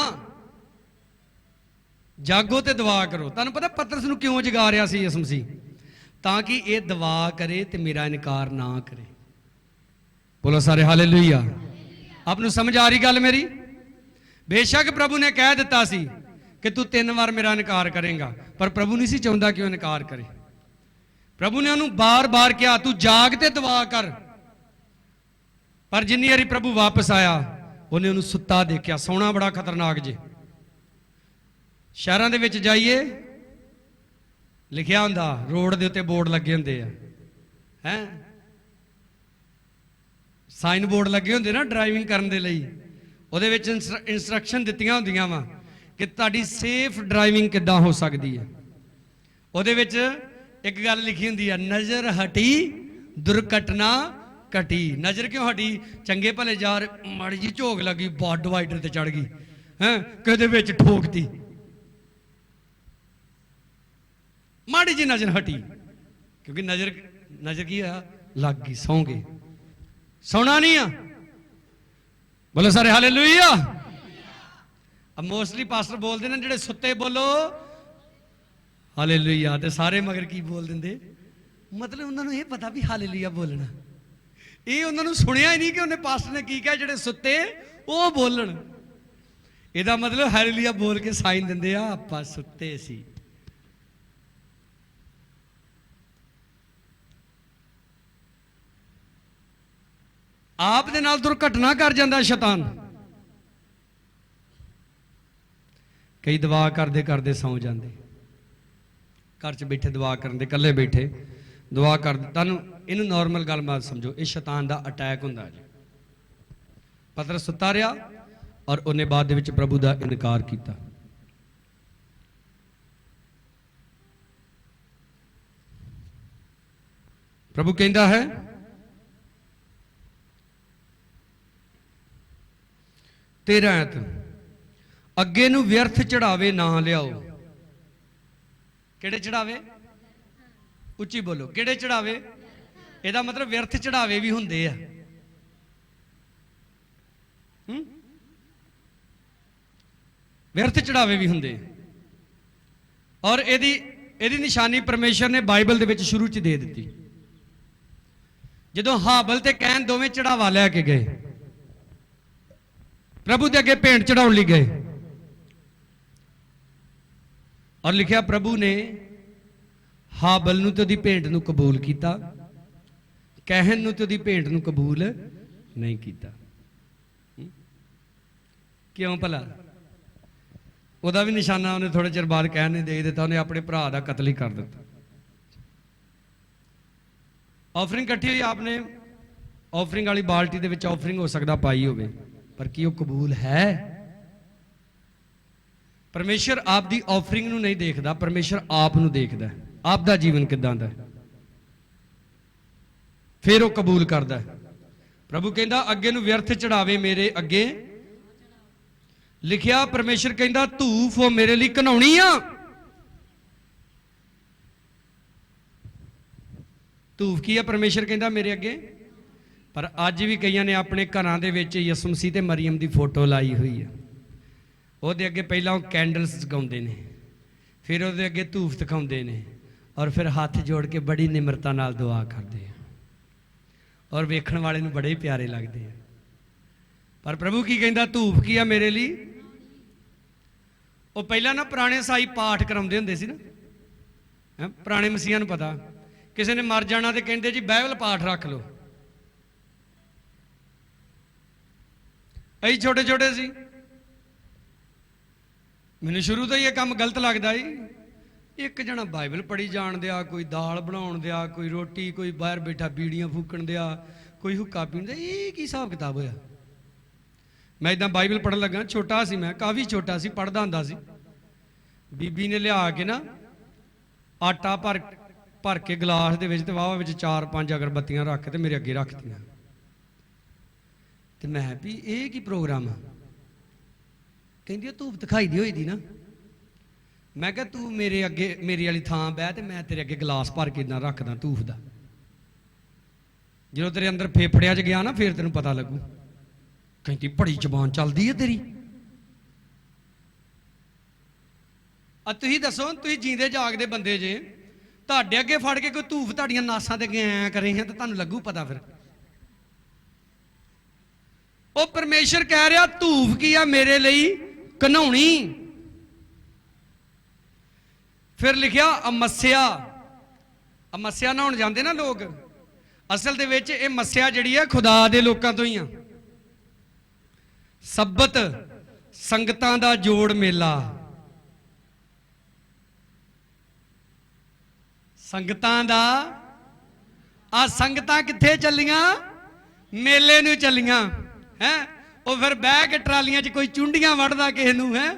A: ਜਾਗੋ ਤੇ ਦੁਆ ਕਰੋ। ਤੁਹਾਨੂੰ ਪਤਾ ਪਤਰਸ ਨੂੰ ਕਿਉਂ ਜਗਾ ਰਿਹਾ ਸੀ ਯਿਸੂ ਮਸੀਹ? ਤਾਂ ਕਿ ਇਹ ਦੁਆ ਕਰੇ ਤੇ ਮੇਰਾ ਇਨਕਾਰ ਨਾ ਕਰੇ। ਬੋਲੋ ਸਾਰੇ ਹਾਲੇਲੂਇਆ। ਆਪ ਨੂੰ ਸਮਝ ਆ ਰਹੀ ਗੱਲ ਮੇਰੀ? ਬੇਸ਼ੱਕ ਪ੍ਰਭੂ ਨੇ ਕਹਿ ਦਿੱਤਾ ਸੀ ਕਿ ਤੂੰ 3 ਵਾਰ ਮੇਰਾ ਇਨਕਾਰ ਕਰੇਂਗਾ, ਪਰ ਪ੍ਰਭੂ ਨਹੀਂ ਸੀ ਚਾਹੁੰਦਾ ਕਿ ਉਹ ਇਨਕਾਰ ਕਰੇ। ਪ੍ਰਭੂ ਨੇ ਉਹਨੂੰ ਬਾਰ-ਬਾਰ ਕਿਹਾ ਤੂੰ ਜਾਗ ਤੇ ਦੁਆ ਕਰ, ਪਰ ਜਿੰਨੀ ਵਾਰੀ ਪ੍ਰਭੂ ਵਾਪਸ ਆਇਆ ਉਹਨੇ ਉਹਨੂੰ ਸੁੱਤਾ ਦੇਖਿਆ। ਸੌਣਾ ਬੜਾ ਖਤਰਨਾਕ ਜੇ। ਸ਼ਹਿਰਾਂ ਦੇ ਵਿੱਚ ਜਾਈਏ, ਲਿਖਿਆ ਹੁੰਦਾ ਰੋਡ ਦੇ ਉੱਤੇ ਬੋਰਡ ਲੱਗੇ ਹੁੰਦੇ ਆ, ਹੈਂ ਸਾਈਨ ਬੋਰਡ ਲੱਗੇ ਹੁੰਦੇ ਨਾ ਡਰਾਈਵਿੰਗ ਕਰਨ ਦੇ ਲਈ, ਉਹਦੇ ਵਿੱਚ ਇਨਸਟਰਕਸ਼ਨ ਦਿੱਤੀਆਂ ਹੁੰਦੀਆਂ ਵਾ ਕਿ ਤੁਹਾਡੀ ਸੇਫ ਡਰਾਈਵਿੰਗ ਕਿੱਦਾਂ ਹੋ ਸਕਦੀ ਹੈ। ਉਹਦੇ ਵਿੱਚ ਇੱਕ ਗੱਲ ਲਿਖੀ ਹੁੰਦੀ ਆ, ਨਜ਼ਰ ਹਟੀ ਦੁਰਘਟਨਾ ਘਟੀ। ਨਜ਼ਰ ਕਿਉਂ ਹਟੀ? ਚੰਗੇ ਭਲੇ ਯਾਰ ਮਾੜੀ ਜੀ ਝੋਕ ਲੱਗੀ, ਬਾਡ ਡਿਵਾਈਡਰ ਤੇ ਚੜ ਗਈ, ਹੈਂ ਕਿਹਦੇ ਵਿੱਚ ਠੋਕਤੀ, ਮਾੜੀ ਜੀ ਨਜ਼ਰ ਹਟੀ, ਕਿਉਂਕਿ ਨਜ਼ਰ ਕੀ ਆ? ਲੱਗ ਗਈ, ਸੌਂ ਗਏ। ਸੌਣਾ ਨਹੀਂ ਆ। ਬੋਲੋ ਸਾਰੇ ਹਾਲੇਲੂਇਆ। अब मोस्टली पास्टर बोलते हैं ਜਿਹੜੇ ਸੁੱਤੇ ਬੋਲੋ ਹਾਲੇਲੂਇਆ, ਤੇ ਸਾਰੇ ਮਗਰ ਕੀ ਬੋਲ ਦਿੰਦੇ? ਮਤਲਬ ਉਹਨਾਂ ਨੂੰ ਇਹ ਪਤਾ ਵੀ ਹਾਲੇਲੂਇਆ ਬੋਲਣਾ, ਇਹ ਉਹਨਾਂ ਨੂੰ ਸੁਣਿਆ ਹੀ ਨਹੀਂ ਕਿ ਉਹਨੇ ਪਾਸਟਰ ਨੇ ਕੀ ਕਿਹਾ। ਜਿਹੜੇ ਸੁੱਤੇ ਉਹ ਬੋਲਣ, ਇਹਦਾ ਮਤਲਬ ਹਾਲੇਲੂਇਆ ਬੋਲ ਕੇ ਸਾਈਨ ਦਿੰਦੇ ਆ ਆਪਾਂ ਸੁੱਤੇ ਸੀ। ਆਪ ਦੇ ਨਾਲ ਦੁਰਘਟਨਾ ਕਰ ਜਾਂਦਾ ਸ਼ੈਤਾਨ। ਕਈ ਦੁਆ ਕਰਦੇ ਕਰਦੇ ਸੌਂ ਜਾਂਦੇ, ਘਰ 'ਚ ਬੈਠੇ ਦੁਆ ਕਰਨ ਦੇ, ਇਕੱਲੇ ਬੈਠੇ ਦੁਆ ਕਰਦੇ। ਤੁਹਾਨੂੰ ਇਹਨੂੰ ਨਾਰਮਲ ਗੱਲਬਾਤ ਸਮਝੋ, ਇਹ ਸ਼ੈਤਾਨ ਦਾ ਅਟੈਕ ਹੁੰਦਾ ਜੀ। ਪਤਰਸ ਸੁੱਤਾ ਰਿਹਾ ਔਰ ਉਹਨੇ ਬਾਅਦ ਦੇ ਵਿੱਚ ਪ੍ਰਭੂ ਦਾ ਇਨਕਾਰ ਕੀਤਾ। ਪ੍ਰਭੂ ਕਹਿੰਦਾ ਹੈ ਤੇਰਾ ਅੱਗੇ ਨੂੰ ਵਿਅਰਥ ਚੜਾਵੇ ਨਾ ਲਿਆਓ। ਕਿਹੜੇ ਚੜਾਵੇ? ਉੱਚੀ ਬੋਲੋ, ਕਿਹੜੇ ਚੜਾਵੇ? ਇਹਦਾ ਮਤਲਬ ਵਿਅਰਥ ਚੜਾਵੇ ਵੀ ਹੁੰਦੇ ਆ। ਵਿਅਰਥ ਚੜਾਵੇ ਵੀ ਹੁੰਦੇ, ਔਰ ਇਹਦੀ ਨਿਸ਼ਾਨੀ ਪਰਮੇਸ਼ਰ ਨੇ ਬਾਈਬਲ ਦੇ ਵਿੱਚ ਸ਼ੁਰੂ 'ਚ ਦੇ ਦਿੱਤੀ। ਜਦੋਂ ਹਾਬਲ ਤੇ ਕੈਨ ਦੋਵੇਂ ਚੜਾਵਾ ਲੈ ਕੇ ਗਏ, ਪ੍ਰਭੂ ਦੇ ਅੱਗੇ ਭੇਂਟ ਚੜਾਉਣ ਲਈ ਗਏ, ਔਰ ਲਿਖਿਆ ਪ੍ਰਭੂ ਨੇ ਹਾਬਲ ਨੂੰ ਤੇ ਉਹਦੀ ਭੇਂਟ ਨੂੰ ਕਬੂਲ ਕੀਤਾ, ਕਹਿਣ ਨੂੰ ਤੇ ਉਹਦੀ ਭੇਂਟ ਨੂੰ ਕਬੂਲ ਨਹੀਂ ਕੀਤਾ। ਕਿਉਂ ਭਲਾ? ਉਹਦਾ ਵੀ ਨਿਸ਼ਾਨਾ ਉਹਨੇ ਥੋੜੇ ਚਿਰ ਬਾਅਦ ਕਹਿਣ ਨੇ ਦੇ ਦਿੱਤਾ, ਉਹਨੇ ਆਪਣੇ ਭਰਾ ਦਾ ਕਤਲ ਹੀ ਕਰ ਦਿੱਤਾ। ਆਫਰਿੰਗ ਇਕੱਠੀ ਹੋਈ, ਆਪਨੇ ਆਫਰਿੰਗ ਵਾਲੀ ਬਾਲਟੀ ਦੇ ਵਿੱਚ ਆਫਰਿੰਗ ਹੋ ਸਕਦਾ ਪਾਈ ਹੋਵੇ, ਪਰ ਕੀ ਉਹ ਕਬੂਲ ਹੈ? ਪਰਮੇਸ਼ਰ ਆਪ ਦੀ ਆਫਰਿੰਗ ਨੂੰ ਨਹੀਂ ਦੇਖਦਾ, ਪਰਮੇਸ਼ਰ ਆਪ ਨੂੰ ਦੇਖਦਾ, ਆਪ ਦਾ ਜੀਵਨ ਕਿਦਾਂ ਦਾ, ਫਿਰ ਉਹ ਕਬੂਲ ਕਰਦਾ। ਪ੍ਰਭੂ ਕਹਿੰਦਾ ਅੱਗੇ ਨੂੰ ਵਿਅਰਥ ਚੜਾਵੇ ਮੇਰੇ ਅੱਗੇ ਲਿਖਿਆ, ਪਰਮੇਸ਼ਰ ਕਹਿੰਦਾ ਧੂਫ ਉਹ ਮੇਰੇ ਲਈ ਘਨਾਉਣੀ ਆ। ਧੂਫ ਕੀ ਆ? ਪਰਮੇਸ਼ਰ ਕਹਿੰਦਾ ਮੇਰੇ ਅੱਗੇ। ਪਰ ਅੱਜ ਵੀ ਕਈਆਂ ਨੇ ਆਪਣੇ ਘਰਾਂ ਦੇ ਵਿੱਚ ਯਿਸੂ ਮਸੀਹ ਤੇ ਮਰੀਮ ਦੀ ਫੋਟੋ ਲਾਈ ਹੋਈ ਆ। ਉਹਦੇ ਅੱਗੇ ਪਹਿਲਾਂ ਉਹ ਕੈਂਡਲਸ ਜਗਾਉਂਦੇ ਨੇ, ਫਿਰ ਉਹਦੇ ਅੱਗੇ ਧੂਫ ਦਿਖਾਉਂਦੇ ਨੇ, ਔਰ ਫਿਰ ਹੱਥ ਜੋੜ ਕੇ ਬੜੀ ਨਿਮਰਤਾ ਨਾਲ ਦੁਆ ਕਰਦੇ ਆ, ਔਰ ਵੇਖਣ ਵਾਲੇ ਨੂੰ ਬੜੇ ਪਿਆਰੇ ਲੱਗਦੇ ਆ। ਪਰ ਪ੍ਰਭੂ ਕੀ ਕਹਿੰਦਾ? ਧੂਫ ਕੀ ਆ ਮੇਰੇ ਲਈ? ਉਹ ਪਹਿਲਾਂ ਨਾ ਪੁਰਾਣੇ ਸਾਈ ਪਾਠ ਕਰਾਉਂਦੇ ਹੁੰਦੇ ਸੀ ਨਾ, ਪੁਰਾਣੇ ਮਸੀਹਾਂ ਨੂੰ ਪਤਾ, ਕਿਸੇ ਨੇ ਮਰ ਜਾਣਾ ਤੇ ਕਹਿੰਦੇ ਜੀ ਬਾਈਬਲ ਪਾਠ ਰੱਖ ਲਓ। ਅਸੀਂ ਛੋਟੇ ਛੋਟੇ ਸੀ, ਮੈਨੂੰ ਸ਼ੁਰੂ ਤੋਂ ਹੀ ਇਹ ਕੰਮ ਗਲਤ ਲੱਗਦਾ ਸੀ। ਇੱਕ ਜਣਾ ਬਾਈਬਲ ਪੜ੍ਹੀ ਜਾਣ ਦਿਆ, ਕੋਈ ਦਾਲ ਬਣਾਉਣ ਦਿਆ, ਕੋਈ ਰੋਟੀ, ਕੋਈ ਬਾਹਰ ਬੈਠਾ ਬੀੜੀਆਂ ਫੂਕਣ ਦਿਆ, ਕੋਈ ਹੁੱਕਾ ਪੀਣ ਦਿਆ। ਇਹ ਕੀ ਹਿਸਾਬ ਕਿਤਾਬ ਹੋਇਆ? ਮੈਂ ਇਦਾਂ ਬਾਈਬਲ ਪੜ੍ਹਨ ਲੱਗਾ, ਛੋਟਾ ਸੀ ਮੈਂ, ਕਾਫੀ ਛੋਟਾ ਸੀ, ਪੜ੍ਹਦਾ ਹੁੰਦਾ ਸੀ। ਬੀਬੀ ਨੇ ਲਿਆ ਕੇ ਨਾ ਆਟਾ ਭਰ ਕੇ ਗਲਾਸ ਦੇ ਵਿੱਚ ਤੇ ਵਾਹਵਾ ਵਿੱਚ 4-5 ਅਗਰਬੱਤੀਆਂ ਰੱਖ ਤੇ ਮੇਰੇ ਅੱਗੇ ਰੱਖਤੀਆਂ। ਤੇ ਮੈਂ ਵੀ ਇਹ ਕੀ ਪ੍ਰੋਗਰਾਮ ਆ? ਕਹਿੰਦੀ ਧੂਪ ਦਿਖਾਈ ਦੀ ਹੋਈ ਦੀ ਨਾ। ਮੈਂ ਕਿਹਾ ਤੂੰ ਮੇਰੇ ਅੱਗੇ ਮੇਰੀ ਵਾਲੀ ਥਾਂ ਬਹਿ ਤੇ ਮੈਂ ਤੇਰੇ ਅੱਗੇ ਗਲਾਸ ਭਰ ਕੇ ਇਦਾਂ ਰੱਖਦਾ ਧੂਫ ਦਾ, ਜਦੋਂ ਤੇਰੇ ਅੰਦਰ ਫੇਫੜਿਆਂ 'ਚ ਗਿਆ ਨਾ ਫਿਰ ਤੈਨੂੰ ਪਤਾ ਲੱਗੂ। ਕਹਿੰਦੀ ਬੜੀ ਜ਼ਬਾਨ ਚੱਲਦੀ ਹੈ ਤੇਰੀ। ਆ ਤੁਸੀਂ ਦੱਸੋ, ਤੁਸੀਂ ਜੀਂਦੇ ਜਾਗਦੇ ਬੰਦੇ ਜੇ, ਤੁਹਾਡੇ ਅੱਗੇ ਫੜ ਕੇ ਕੋਈ ਧੂਫ ਤੁਹਾਡੀਆਂ ਨਾਸਾਂ ਤੇ ਐਂ ਕਰੇ ਹੈ ਤਾਂ ਤੁਹਾਨੂੰ ਲੱਗੂ ਪਤਾ। ਫਿਰ ਉਹ ਪਰਮੇਸ਼ਰ ਕਹਿ ਰਿਹਾ ਧੂਫ ਕੀ ਆ ਮੇਰੇ ਲਈ? ਘਨਾਉਣੀ। ਫਿਰ ਲਿਖਿਆ ਅਮੱਸਿਆ। ਅਮੱਸਿਆ ਨਹਾਉਣ ਜਾਂਦੇ ਨਾ ਲੋਕ, ਅਸਲ ਦੇ ਵਿੱਚ ਇਹ ਮੱਸਿਆ ਜਿਹੜੀ ਹੈ ਖੁਦਾ ਦੇ ਲੋਕਾਂ ਤੋਂ ਹੀ ਆ। ਸਬਤ ਸੰਗਤਾਂ ਦਾ ਜੋੜ ਮੇਲਾ, ਸੰਗਤਾਂ ਦਾ। ਆ ਸੰਗਤਾਂ ਕਿੱਥੇ ਚੱਲੀਆਂ? ਮੇਲੇ ਨੂੰ ਚੱਲੀਆਂ ਹੈ। ਉਹ ਫਿਰ ਬਹਿ ਕੇ ਟਰਾਲੀਆਂ 'ਚ ਕੋਈ ਚੁੰਡੀਆਂ ਵੱਢਦਾ ਕਿਸੇ ਨੂੰ ਹੈ,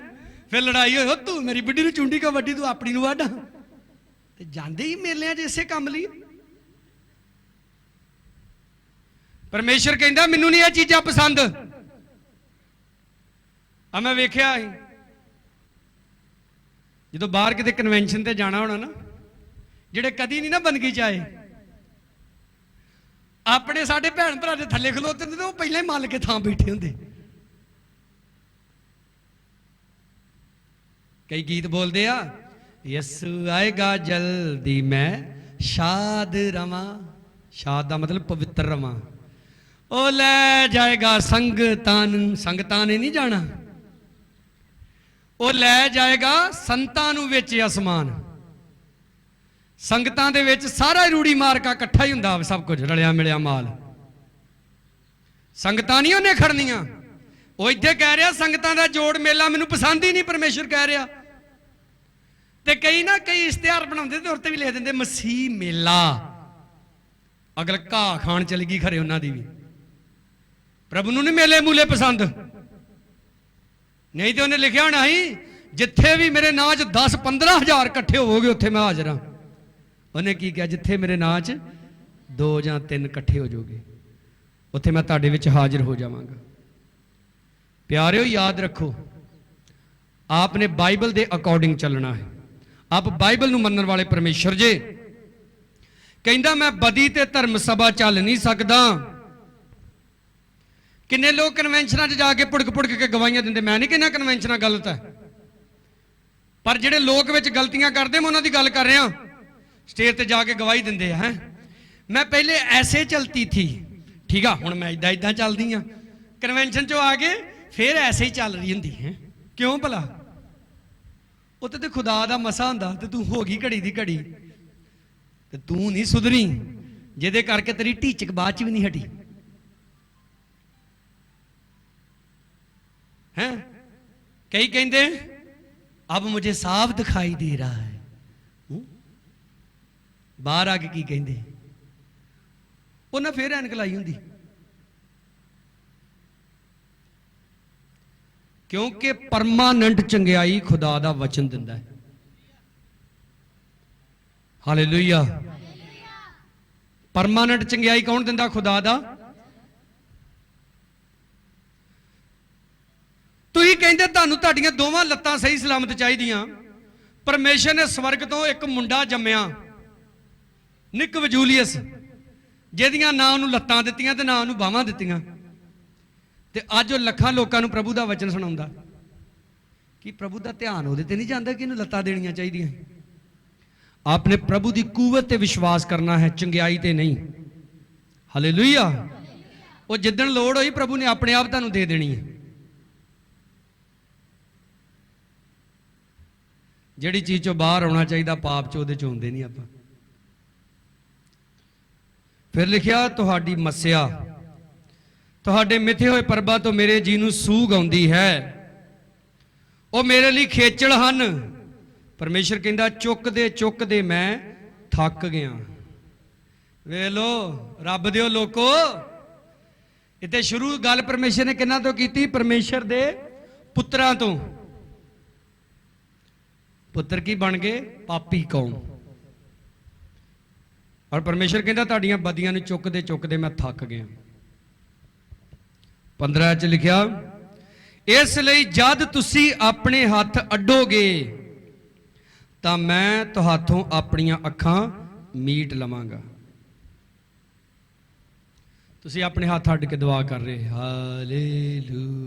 A: ਫਿਰ ਲੜਾਈ ਹੋਈ, ਤੂੰ ਮੇਰੀ ਬੁੱਢੀ ਨੂੰ ਚੁੰਡੀ ਕਿਉਂ ਵੱਢੀ, ਤੂੰ ਆਪਣੀ ਨੂੰ ਵੱਢ। ਤੇ ਜਾਂਦੇ ਹੀ ਮੇਲਿਆਂ 'ਚ ਇਸੇ ਕੰਮ ਲਈ। ਪਰਮੇਸ਼ਰ ਕਹਿੰਦਾ ਮੈਨੂੰ ਨਹੀਂ ਇਹ ਚੀਜ਼ਾਂ ਪਸੰਦ। ਆ ਮੈਂ ਵੇਖਿਆ ਸੀ ਜਦੋਂ ਬਾਹਰ ਕਿਤੇ ਕਨਵੈਨਸ਼ਨ ਤੇ ਜਾਣਾ ਹੋਣਾ ਨਾ, ਜਿਹੜੇ ਕਦੀ ਨਹੀਂ ਨਾ ਬੰਦਗੀ 'ਚ ਆਏ, ਆਪਣੇ ਸਾਡੇ ਭੈਣ ਭਰਾ ਦੇ ਥੱਲੇ ਖਲੋਤੇ ਹੁੰਦੇ, ਉਹ ਪਹਿਲਾਂ ਹੀ ਮੱਲ ਕੇ ਥਾਂ ਬੈਠੇ ਹੁੰਦੇ। ਕਈ ਗੀਤ ਬੋਲਦੇ ਆ, ਯਸੂ ਆਏਗਾ ਜਲਦੀ ਮੈਂ ਸ਼ਾਦ ਰਵਾਂ। ਸ਼ਾਦ ਦਾ ਮਤਲਬ ਪਵਿੱਤਰ ਰਵਾਂ। ਉਹ ਲੈ ਜਾਏਗਾ ਸੰਗਤਾਂ ਨੂੰ। ਸੰਗਤਾਂ ਨੇ ਨਹੀਂ ਜਾਣਾ, ਉਹ ਲੈ ਜਾਏਗਾ ਸੰਤਾਂ ਨੂੰ ਵਿੱਚ ਅਸਮਾਨ। ਸੰਗਤਾਂ ਦੇ ਵਿੱਚ ਸਾਰਾ ਰੂੜੀ ਮਾਰਕਾ ਇਕੱਠਾ ਹੀ ਹੁੰਦਾ, ਸਭ ਕੁਝ ਰਲਿਆ ਮਿਲਿਆ ਮਾਲ। ਸੰਗਤਾਂ ਨਹੀਂ ਉਹਨੇ ਖੜਨੀਆਂ। ਉਹ ਇੱਥੇ ਕਹਿ ਰਿਹਾ ਸੰਗਤਾਂ ਦਾ ਜੋੜ ਮੇਲਾ ਮੈਨੂੰ ਪਸੰਦ ਹੀ ਨਹੀਂ, ਪਰਮੇਸ਼ਰ ਕਹਿ ਰਿਹਾ। ਤੇ ਕਈ ਇਸ਼ਤਿਹਾਰ ਬਣਾਉਂਦੇ ਤੇ ਉੱਤੇ ਵੀ ਲਿਖ ਦਿੰਦੇ ਮਸੀਹ ਮੇਲਾ। ਅਗਲ ਘਾਹ ਖਾਣ ਚਲੀ ਗਈ ਖਰੇ ਉਹਨਾਂ ਦੀ ਵੀ। ਪ੍ਰਭੂ ਨੂੰ ਨਹੀਂ ਮੇਲੇ ਮੂਲੇ ਪਸੰਦ, ਨਹੀਂ ਤੇ ਉਹਨੇ ਲਿਖਿਆ ਹੋਣਾ ਸੀ ਜਿੱਥੇ ਵੀ ਮੇਰੇ ਨਾਂ 'ਚ 10-15 ਹਜ਼ਾਰ ਇਕੱਠੇ ਹੋਵੋਗੇ ਉੱਥੇ ਮੈਂ ਹਾਜ਼ਰ ਹਾਂ। ਉਹਨੇ ਕੀ ਕਿਹਾ? ਜਿੱਥੇ ਮੇਰੇ ਨਾਂ 'ਚ 2 ਜਾਂ 3 ਇਕੱਠੇ ਹੋ ਜਾਓਗੇ ਉੱਥੇ ਮੈਂ ਤੁਹਾਡੇ ਵਿੱਚ ਹਾਜ਼ਰ ਹੋ ਜਾਵਾਂਗਾ। ਪਿਆਰਿਓ ਯਾਦ ਰੱਖੋ, ਆਪ ਨੇ ਬਾਈਬਲ ਦੇ ਅਕੋਰਡਿੰਗ ਚੱਲਣਾ ਹੈ। ਆਪ ਬਾਈਬਲ ਨੂੰ ਮੰਨਣ ਵਾਲੇ ਪਰਮੇਸ਼ਰ ਜੇ। ਕਹਿੰਦਾ ਮੈਂ ਬਦੀ ਤੇ ਧਰਮ ਸਭਾ ਚੱਲ ਨਹੀਂ ਸਕਦਾ। ਕਿੰਨੇ ਲੋਕ ਕਨਵੈਨਸ਼ਨਾਂ 'ਚ ਜਾ ਕੇ ਪੁੜਕ ਕੇ ਗਵਾਹੀਆਂ ਦਿੰਦੇ। ਮੈਂ ਨਹੀਂ ਕਹਿੰਦਾ ਕਨਵੈਨਸ਼ਨਾਂ ਗਲਤ ਹੈ, ਪਰ ਜਿਹੜੇ ਲੋਕ ਵਿੱਚ ਗਲਤੀਆਂ ਕਰਦੇ ਮੈਂ ਉਹਨਾਂ ਦੀ ਗੱਲ ਕਰ ਰਿਹਾ। ਸਟੇਜ ਤੇ ਜਾ ਕੇ ਗਵਾਹੀ ਦਿੰਦੇ ਆ, मैं पहले ऐसे चलती थी, ठीक है, हुण मैं इदां इदां चलदी हाँ, कन्वेंशन चो आ के फिर ऐसे ही चल रही होंदी है। क्यों भला? उत्ते ते खुदा दा मसा हुंदा ते तू हो गई घड़ी दी घड़ी, ते तू नहीं सुधरी, जिहदे करके तेरी ढीचक बाद च भी नहीं हटी हैं। कई कहंदे अब मुझे साफ दिखाई दे रहा है, बाहर आके की कहंदे उन्हें फिर ऐनक लाई हुंदी, क्योंकि परमानेंट चंगियाई खुदा दा वचन दिंदा है। हालेलुया। परमानेंट चंगियाई कौन दिंदा? खुदा दा। तुसीं कहंदे तुहानूं तुहाडीआं दोवां लत्तां सही सलामत चाहीदियां। परमेश्वर ने स्वर्ग तो एक मुंडा जम्मिया, निक वजूलियस, जिहदियां ना उहनूं लत्तां दित्तियां ते ना उहनूं बाहां दित्तियां, ते अज वो लखां लोकां नूं प्रभु दा वचन सुणाउंदा। कि प्रभु दा ध्यान उहदे ते नहीं जांदा कि इहनूं लत्तां देणियां चाहीदियां। आपने प्रभु दी कुवत ते विश्वास करना है, चंगियाई ते नहीं। हालेलुया। वो जिद्दण लोड़ होई प्रभु ने अपने आप तुहानूं दे देनी है। जिहड़ी चीज़ चों बाहर आउणा चाहीदा पाप चों, उहदे चों आउंदे नहीं आपां। फिर लिखिया तुहाडी मस्या तुहाडे मिथे होए परबा तो मेरे जी नूं सूग आउंदी है, वो मेरे लिए खेचल हन। परमेश्वर कहंदा चुकदे मैं थक गया। वे लो रब दिओ लोको, इत्थे शुरू गल परमेश्वर ने किन्हां तो कीती? परमेश्वर दे पुत्रां तो। पुत्र की बन गए? पापी कौम। और परमेश्वर कहता तुहाडीआं बदियां नूं चुकदे मैं थक गया। 15 च लिखिया इसलिए जद तुसी अपने हाथ अड्डोगे तां मैं तुहाथों अपनियां अखां मीट लवांगा। तुसी अपने हाथ अड्ड के दुआ कर रहे, हालेलुया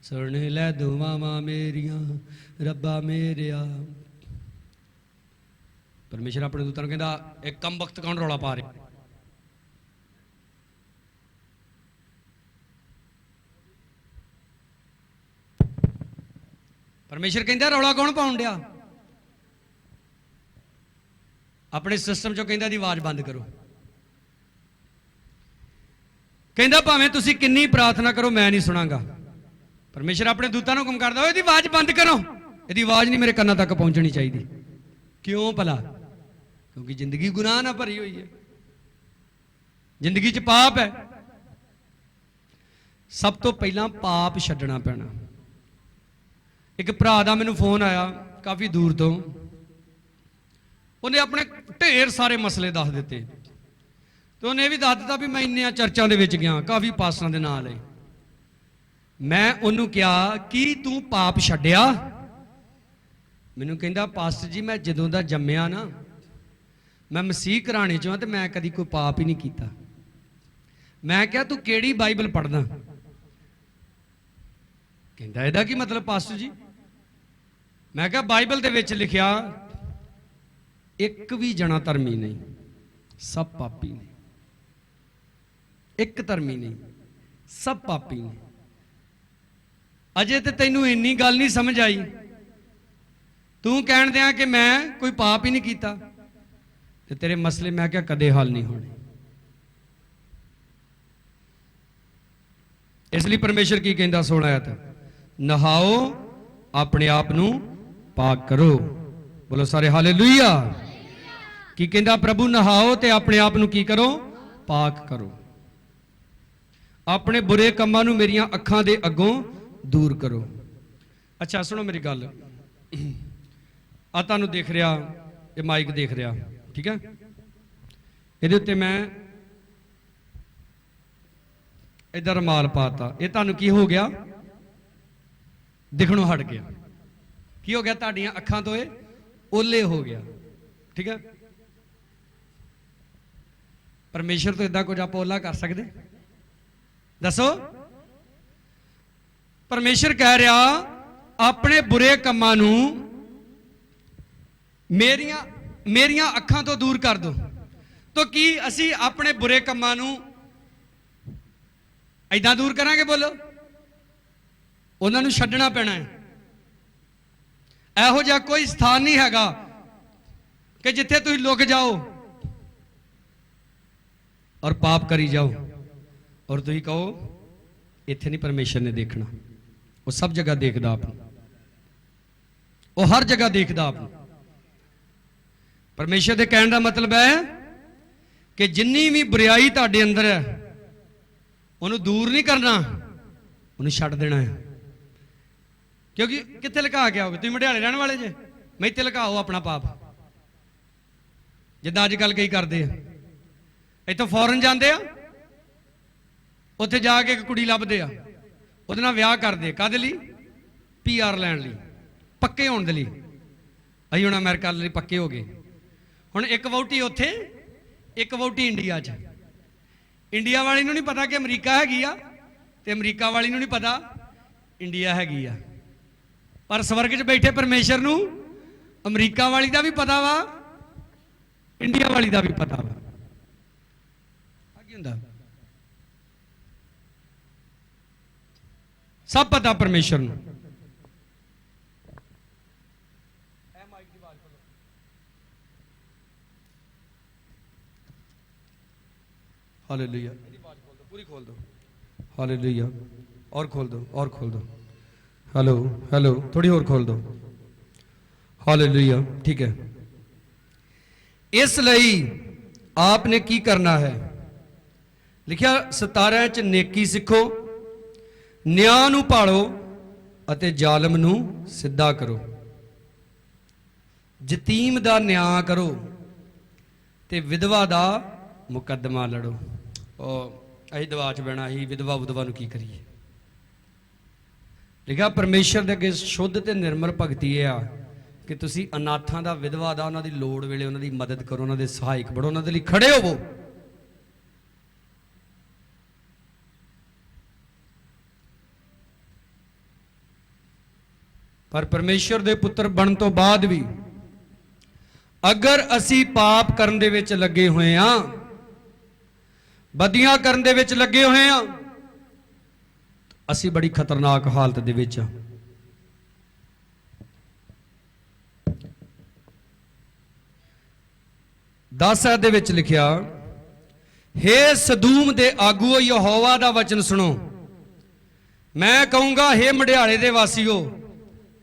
A: सुन लै दुआवां मेरियां रब्बा मेरिया। परमेश्वर अपने दूतां नूं कहंदा एक कम वक्त कौन रौला पा रहे? परमेश्वर कहंदा रौला कौन पाउण दिया? अपने सिस्टम चों कहंदा दी आवाज बंद करो। कहंदा भावें तुसी किन्नी प्रार्थना करो मैं नहीं सुनांगा। परमेश्वर अपने दूतां नूं हुकम करदा इहदी आवाज बंद करो, इहदी आवाज नहीं मेरे कन्नां तक पहुंचनी चाहिए। क्यों भला? क्योंकि जिंदगी गुनाह ना भरी हुई है, जिंदगी च पाप है। सब तो पहला पाप छड्डना पैना। एक भरा दा मैनूं फोन आया काफ़ी दूर तो, उन्हें अपने ढेर सारे मसले दस दिते, तो उन्हें भी दस दिता भी मैं इन्नियां चर्चां दे विच गया, काफ़ी पास्टरां दे नाल है। मैं उन्होंने कहा कि तू पाप छड्डिया? मैनूं कहंदा पास्टर जी मैं जदों दा जम्मिया ना, मैं मसीह घराणे चों ते मैं कदी कोई पाप ही नहीं कीता। मैं क्या तू केड़ी बाइबल पढ़दा? कहंदा इहदा की मतलब पास्टर जी? मैं क्या बाइबल दे विच लिखिया एक भी जना धर्मी नहीं, सब पापी ने। एक धर्मी नहीं, सब पापी ने। अजे ते तैनूं इन्नी गल नहीं समझ आई, तू कहण दिया कि मैं कोई पाप ही नहीं कीता, ते तेरे मसले मैं क्या कदे हल नहीं होने। इसलिए परमेश्वर की कहंदा 16 आयत, नहाओ अपने आप नूं पाक करो। बोलो सारे हालेलुया। की कहंदा प्रभु नहाओ ते अपने आप नूं की करो? पाक करो। अपने बुरे कामां नूं मेरियां अखां दे अगों दूर करो। अच्छा सुनो मेरी गल, आ तुहानूं देख रहा, ये माइक देख रहा, ठीक है, इहदे उत्ते मैं इधर रुमाल पाता, ये तुहानूं की हो गया? दिखणों हट गया। की हो गया? तुहाडीआं अखां तो ये ओले हो गया, ठीक है। परमेश्वर तो इदा कुछ आप ओला कर सकते? दसो। परमेश्वर कह रहा अपने बुरे कामां नूं मेरियां अखां तो दूर कर दो। तो की असी अपने बुरे कामां नूं ऐदां दूर करांगे? बोलो, उन्हां नूं छड्डना पैना है। ਇਹੋ ਜਿਹਾ ਕੋਈ ਸਥਾਨ ਨਹੀਂ ਹੈਗਾ ਕਿ ਜਿੱਥੇ ਤੁਸੀਂ ਲੁਕ ਜਾਓ ਔਰ ਪਾਪ ਕਰੀ ਜਾਓ ਔਰ ਤੁਸੀਂ ਕਹੋ ਇੱਥੇ ਨਹੀਂ ਪਰਮੇਸ਼ਰ ਨੇ ਦੇਖਣਾ। ਉਹ ਸਭ ਜਗ੍ਹਾ ਦੇਖਦਾ ਆਪ ਨੂੰ, ਉਹ ਹਰ ਜਗ੍ਹਾ ਦੇਖਦਾ ਆਪ ਨੂੰ। ਪਰਮੇਸ਼ਰ ਦੇ ਕਹਿਣ ਦਾ ਮਤਲਬ ਹੈ ਕਿ ਜਿੰਨੀ ਵੀ ਬੁਰਾਈ ਤੁਹਾਡੇ ਅੰਦਰ ਹੈ ਉਹਨੂੰ ਦੂਰ ਨਹੀਂ ਕਰਨਾ, ਉਹਨੂੰ ਛੱਡ ਦੇਣਾ ਹੈ। क्योंकि कितने लुका के आओगे? तुम मडियाले रहने वाले जे, मैं इतने लुकाओ अपना पाप। जिदा अजकल कई करते हैं, इतों फॉरन जाते हैं, उत्थे जाके एक कुड़ी लभदे आ, उहदे नाल विआह करदे। काहदे लई? PR लैण लई, पक्के होण दे लई। असीं हुण अमेरिका लई पक्के हो गए। हुण एक वहुटी उत्थे, एक वहुटी इंडिया च। इंडिया वाली नूं नहीं पता कि अमरीका हैगी आ, ते अमरीका वाली नूं नहीं पता इंडिया हैगी आ। पर स्वर्ग च बैठे परमेश्वर नूं अमरीका वाली दा भी पता वा, इंडिया वाली दा भी पता वा। की हुंदा? सब पता परमेश्वर नूं। हालेलुया, पूरी खोल दो। हालेलुया, और खोल दो, और खोल दो। हेलो हेलो, थोड़ी और खोल दो। हालेलुया, ठीक है। इसलिए आपने की करना है? लिखिया 17 च, नेकी सिखो, न्याय नूं भालो अते जालम नूं सिद्धा करो, यतीम दा न्याय करो ते विधवा दा मुकदमा लड़ो। असीं दवा च बहना, असीं विधवा नूं की करिए? लिखा परमेश्वर दे अगे शुद्ध ते निर्मल भगती है कि तुसी अनाथां दा, विधवा दा, उन्हां दी लोड़ वेले उन्हां दी मदद करो, उन्हां दे सहायक बढ़ो, उन्हां दे लई खड़े होवो। पर परमेश्वर दे पुत्र बन तो बाद भी अगर असी पाप करन दे विच लगे होए हां, बदियां करन दे विच लगे होए हां, असी बड़ी खतरनाक हालत दे विच आ। 10 आयत दे विच लिखिया, हे सदूम दे आगूओ यहोवा दा वचन सुनो। मैं कहूंगा हे मडियाले दे वासियो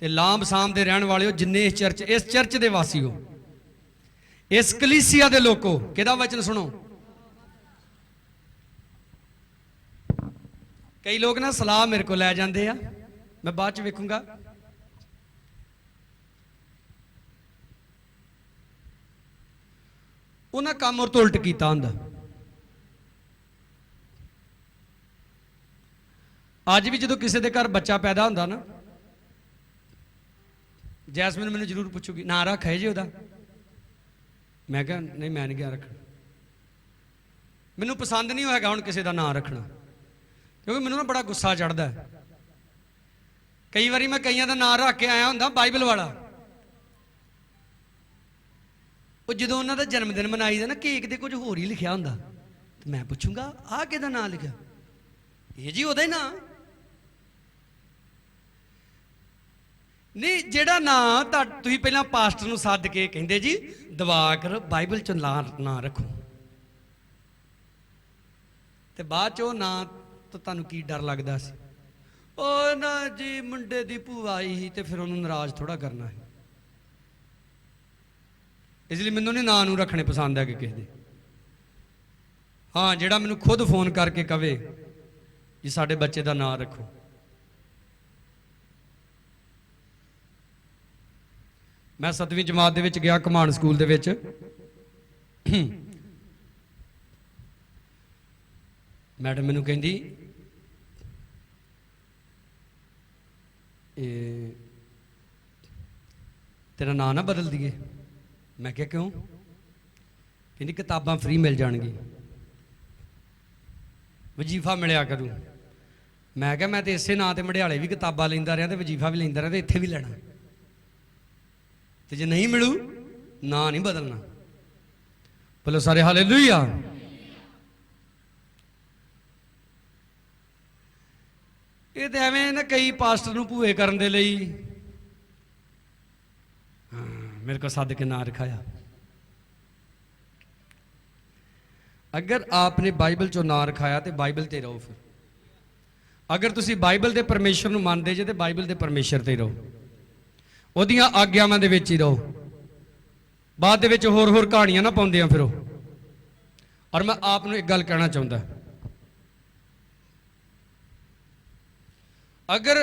A: ते लांब साम दे रहन वालियो, जिन्ने इस चर्च दे वासियो, इस कलीसिया दे लोको, किहदा वचन सुनो? कई लोग ना सलाह मेरे को लै जाते हैं, मैं बाद च वेखूंगा। उन्हें काम और तो उल्ट किया हुंदा। अज भी जो किसी के घर बच्चा पैदा होंदा ना, जैसमिन मैंने जरूर पूछूगी ना रख है जी उहदा। मैं कहा नहीं, मैं नहीं गया रखना, मैनू पसंद नहीं होएगा हुण किसी का नाम रखना, क्योंकि मैनू ना बड़ा गुस्सा चढ़ता है। कई बार मैं कईयां दा नाम रख के आया हुंदा बाइबल वाला, वो जो उन्होंने जन्मदिन मनाई दा ना, केक ते कुछ होर ही लिखा हुंदा, तो मैं पूछूंगा आ किहदा नाम लिखा? ये जी उहदा ही नाम नहीं, जेड़ा नाम तुसीं पहलां पास्टर नूं सद के कहिंदे जी दवा कर बाइबल च ना रखो, ते बाद च ना तो तुहानूं की डर लगदा सी? ओ ना जी मुंडे दी भूआ आई ही ते फिर उन्होंने नाराज थोड़ा करना है। इसलिए मैनूं नहीं नां नूं रखने पसंद है कि किसी दे। हाँ, जेड़ा मैनूं खुद फोन करके कवे कि साडे बच्चे दा नां रखो। मैं 7वीं जमात दे विच गया घुमान स्कूल दे विच, मैडम मैनूं कहंदी तेरा नाम ना बदल दिए। मैं क्या क्यों? कहती किताबां फ्री मिल जाएगी, वजीफा मिलया करूँ। मैं क्या मैं तो इसे नां ते मडियाले भी किताबां लैंदा रहा तो वजीफा भी लैंदा रहा तो इत्थे भी लेना, तो जे नहीं मिलू ना नहीं बदलना। बोलो सारे हालेलुया। ਇਹ ਤੇ ਐਵੇਂ ਨਾ ਕਈ ਪਾਸਟਰ ਨੂੰ ਭੂਏ ਕਰਨ ਦੇ ਲਈ ਮੇਰੇ ਕੋ ਸੱਦ ਕੇ ਨਾਂ ਰਖਾਇਆ। अगर आपने बाइबल चो ना रखाया तो बाइबल ते रहो। फिर अगर तुसी बाइबल दे परमेश्वर नूं मानदे जे ते बाइबल दे परमेश्वर ते रहो, ओहदियां आग्यावां दे विच ही रहो। बाद दे विच होर होर कहानियां ना पाउंदे फिरो। और मैं आप नूं एक गल कहना चाहुंदा, अगर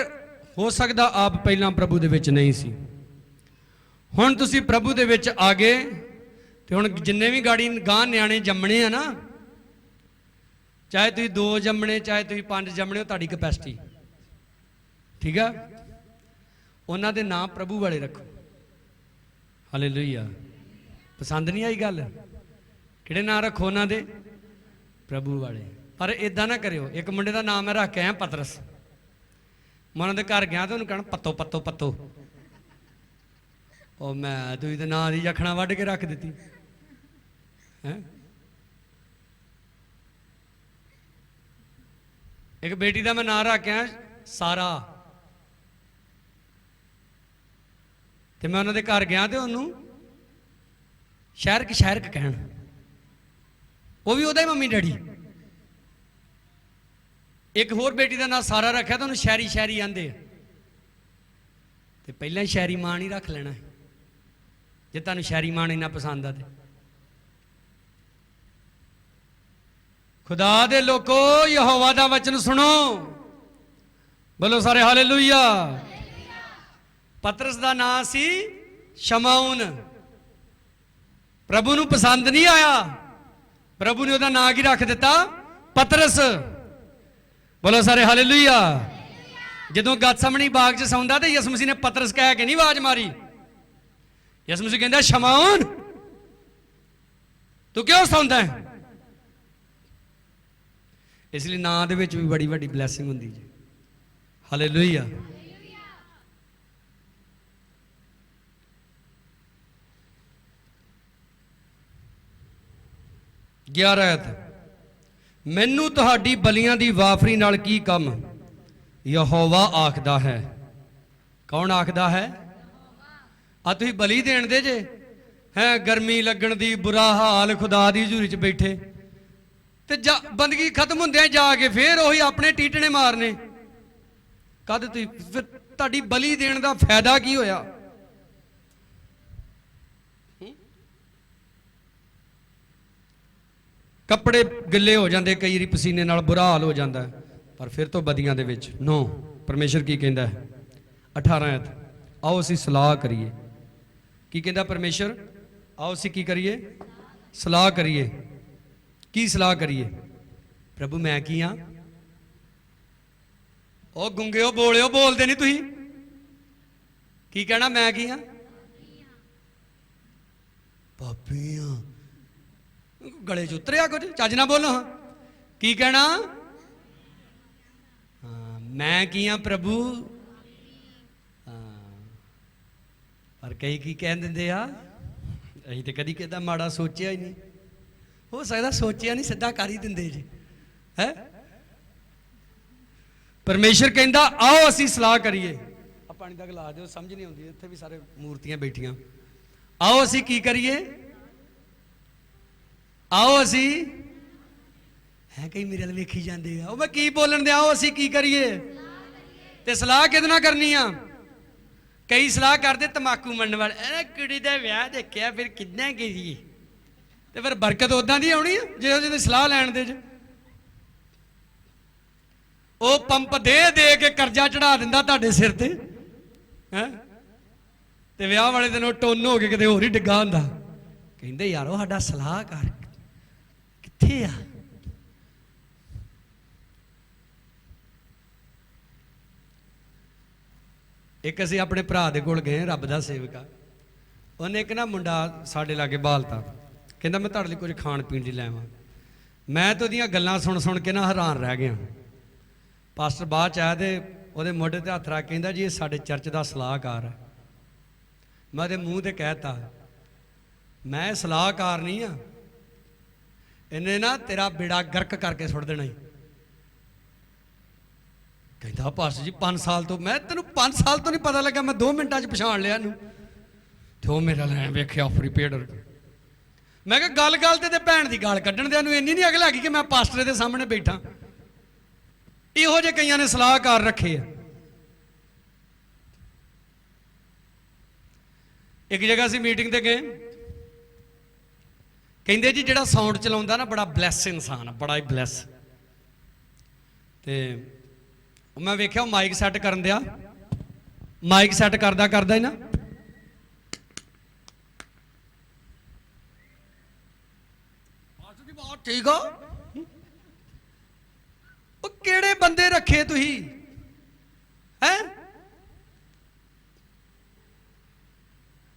A: हो सकदा आप पहलां प्रभु दे विच नहीं सी, हुण तुसी प्रभु दे विच आ गए तो हुण जिन्ने भी गाड़ी गां न्याणे जम्मणे आ ना, चाहे तुसीं 2 जम्मणे चाहे तुसीं 5 जम्मणे हो, तुहाडी कैपेसिटी ठीक है। उन्हां दे नाम प्रभु वाले रखो। हालेलुया। पसंद नहीं आई गल? किहड़े नाम रखो उन्हां दे? प्रभु वाले। पर इदां ना करियो। एक मुंडे दा नाम मैं रख के आया पतरस। मैं उन्हां दे घर गया तो उन्होंने कहना पत्तो पत्तो पत्तो। ओ मैं तुसीं ते नां दी जखना वड्ढ के रख दित्ती है। एक बेटी का मैं नाम रख के आया सारा। तो मैं उन्होंने घर गया तो उन्होंने शहरक कहन, वो भी उहदा मम्मी डैडी। एक होर बेटी का नाम सारा रखा तो उन्होंने शहरी शहरी आंदे। तो पहला शहरी मां नहीं रख लेना जे तुहानू शहरी मां इन्ना पसंद आ। खुदा दे लोको यहोवा दा वचन सुनो। बोलो सारे हालेलुया। पतरस दा नाम सी शमौन। प्रभु नू पसंद नहीं आया, प्रभु ने उहदा नाम की रख दिता पतरस। बोलो सारे हालेलुया। जदों गतसमनी बाग च सौंदा ते यसु मसीह ने पतरस कह के नहीं आवाज मारी। यसु मसीह कहंदा शमौन तू क्यों सौंदा है? इसलिए नां दे विच भी बड़ी बड़ी ब्लैसिंग हुंदी जी। हालेलुया। ग्यारह मैनू तुहाडी बलियां दी वाफरी नाल की कम? यहोवा आखदा है। कौन आखदा है? आ तुसीं बली देण दे जे है, गर्मी लगन दी बुरा हाल, खुदा दी हजूरी च बैठे ते बंदगी खत्म हुंदे जाके फिर वही अपने टीटने मारने। कद तुसीं फिर तुहाडी बली देण दा फायदा की होया? कपड़े गिले हो जाते, कई बारी पसीने नाल बुरा हाल हो जाता है, पर फिर तो बदियां दे विच नो। परमेश्वर की कहंदा है 18 आओ असीं सलाह करिए। की कहंदा परमेश्वर? आओ असीं की करिए? सलाह करिए। की सलाह करिए? प्रभु मैं की हाँ? ओ गुंगे बोलियो, बोलते नहीं तुसीं की कहना? मैं की हाँ? पापी हाँ। गले च उतरिया कुछ चज ना बोलो। हाँ की कहना? हाँ मैं की हाँ प्रभु। हाँ पर कई की कह देंगे आ अं तो कभी कहता माड़ा सोचिया ही नहीं। हो सकता सोचिया नहीं, सीधा कर ही देंगे जी है। परमेश्वर कहता आओ असी सलाह करिए। पानी का गिलास दो, समझ नहीं आती, इतने भी सारे मूर्तियां बैठियां। आओ असी की करिए? आओ असी है कई मेरे वाल वेखी जाते हैं मैं की बोलन दे। आओ असी की करिए? ते सलाह किहदे नाल करनी आ? कई सलाह करते तंबाकू मनने वाले, कुड़ी दा विआह देखिया फिर किन्ना गई ते फिर बरकत उदां दी आउणी आ जे ओहदी सलाह लैण दे। ओ पंप दे दे के कर्जा चढ़ा दिंदा तुहाडे सिर ते हैं ते विआह वाले दिन टोन हो के किते होर ही डिग्गा हुंदा। कहंदे यारो साडा सलाहकार कित्थे आ? एक असीं अपने भरा दे कोल गए, रब दा सेवक आ। उन्हें एक ना मुंडा साडे लागे बालता, कहंदा मैं तुहाडे लई कुछ खाण पीण लई लैवां। मैं तो ओहदियां गल्लां सुन सुन के ना हैरान रह गया। पास्टर बाद च आया ते ओहदे मोढे ते हत्थ रख के कहंदा जी ये साडे चर्च दा सलाहकार है। मैं ओहदे मूँह ते कहता मैं सलाहकार नहीं हाँ, ਇਹਨੇ ਨਾ ਤੇਰਾ ਬੇੜਾ ਗਰਕ ਕਰਕੇ ਸੁੱਟ ਦੇਣਾ ਹੀ। ਕਹਿੰਦਾ ਪਾਸਟਰ ਜੀ 5 ਸਾਲ ਤੋਂ, ਮੈਂ ਤੈਨੂੰ 5 ਸਾਲ ਤੋਂ ਨਹੀਂ ਪਤਾ ਲੱਗਾ, ਮੈਂ 2 ਮਿੰਟਾਂ 'ਚ ਪਛਾਣ ਲਿਆ ਇਹਨੂੰ। ਤੇ ਉਹ ਮੇਰਾ ਲੈ ਵੇਖਿਆ ਫਰੀ ਪੇਡ। ਮੈਂ ਕਿਹਾ ਗੱਲ ਗੱਲ ਤੇ ਭੈਣ ਦੀ ਗਾਲ ਕੱਢਣ ਦਿਆਂ ਨੂੰ ਇੰਨੀ ਨਹੀਂ ਅਗਲ ਹੈਗੀ ਕਿ ਮੈਂ ਪਾਸਟਰ ਦੇ ਸਾਹਮਣੇ ਬੈਠਾ। ਇਹੋ ਜਿਹੇ ਕਈਆਂ ਨੇ ਸਲਾਹਕਾਰ ਰੱਖੇ ਆ। ਇੱਕ ਜਗ੍ਹਾ ਅਸੀਂ ਮੀਟਿੰਗ ਤੇ ਗਏ, ਕਹਿੰਦੇ ਜੀ ਜਿਹੜਾ ਸਾਊਂਡ ਚਲਾਉਂਦਾ ਨਾ ਬੜਾ ਬਲੈਸ ਇਨਸਾਨ ਆ, ਬੜਾ ਹੀ ਬਲੈਸ। ਤੇ ਮੈਂ ਵੇਖਿਆ ਮਾਈਕ ਸੈੱਟ ਕਰਨ ਦਿਆ, ਮਾਈਕ ਸੈੱਟ ਕਰਦਾ ਕਰਦਾ ਹੀ ਨਾ ਠੀਕ ਆ। ਉਹ ਕਿਹੜੇ ਬੰਦੇ ਰੱਖੇ ਤੁਸੀਂ ਹੈ?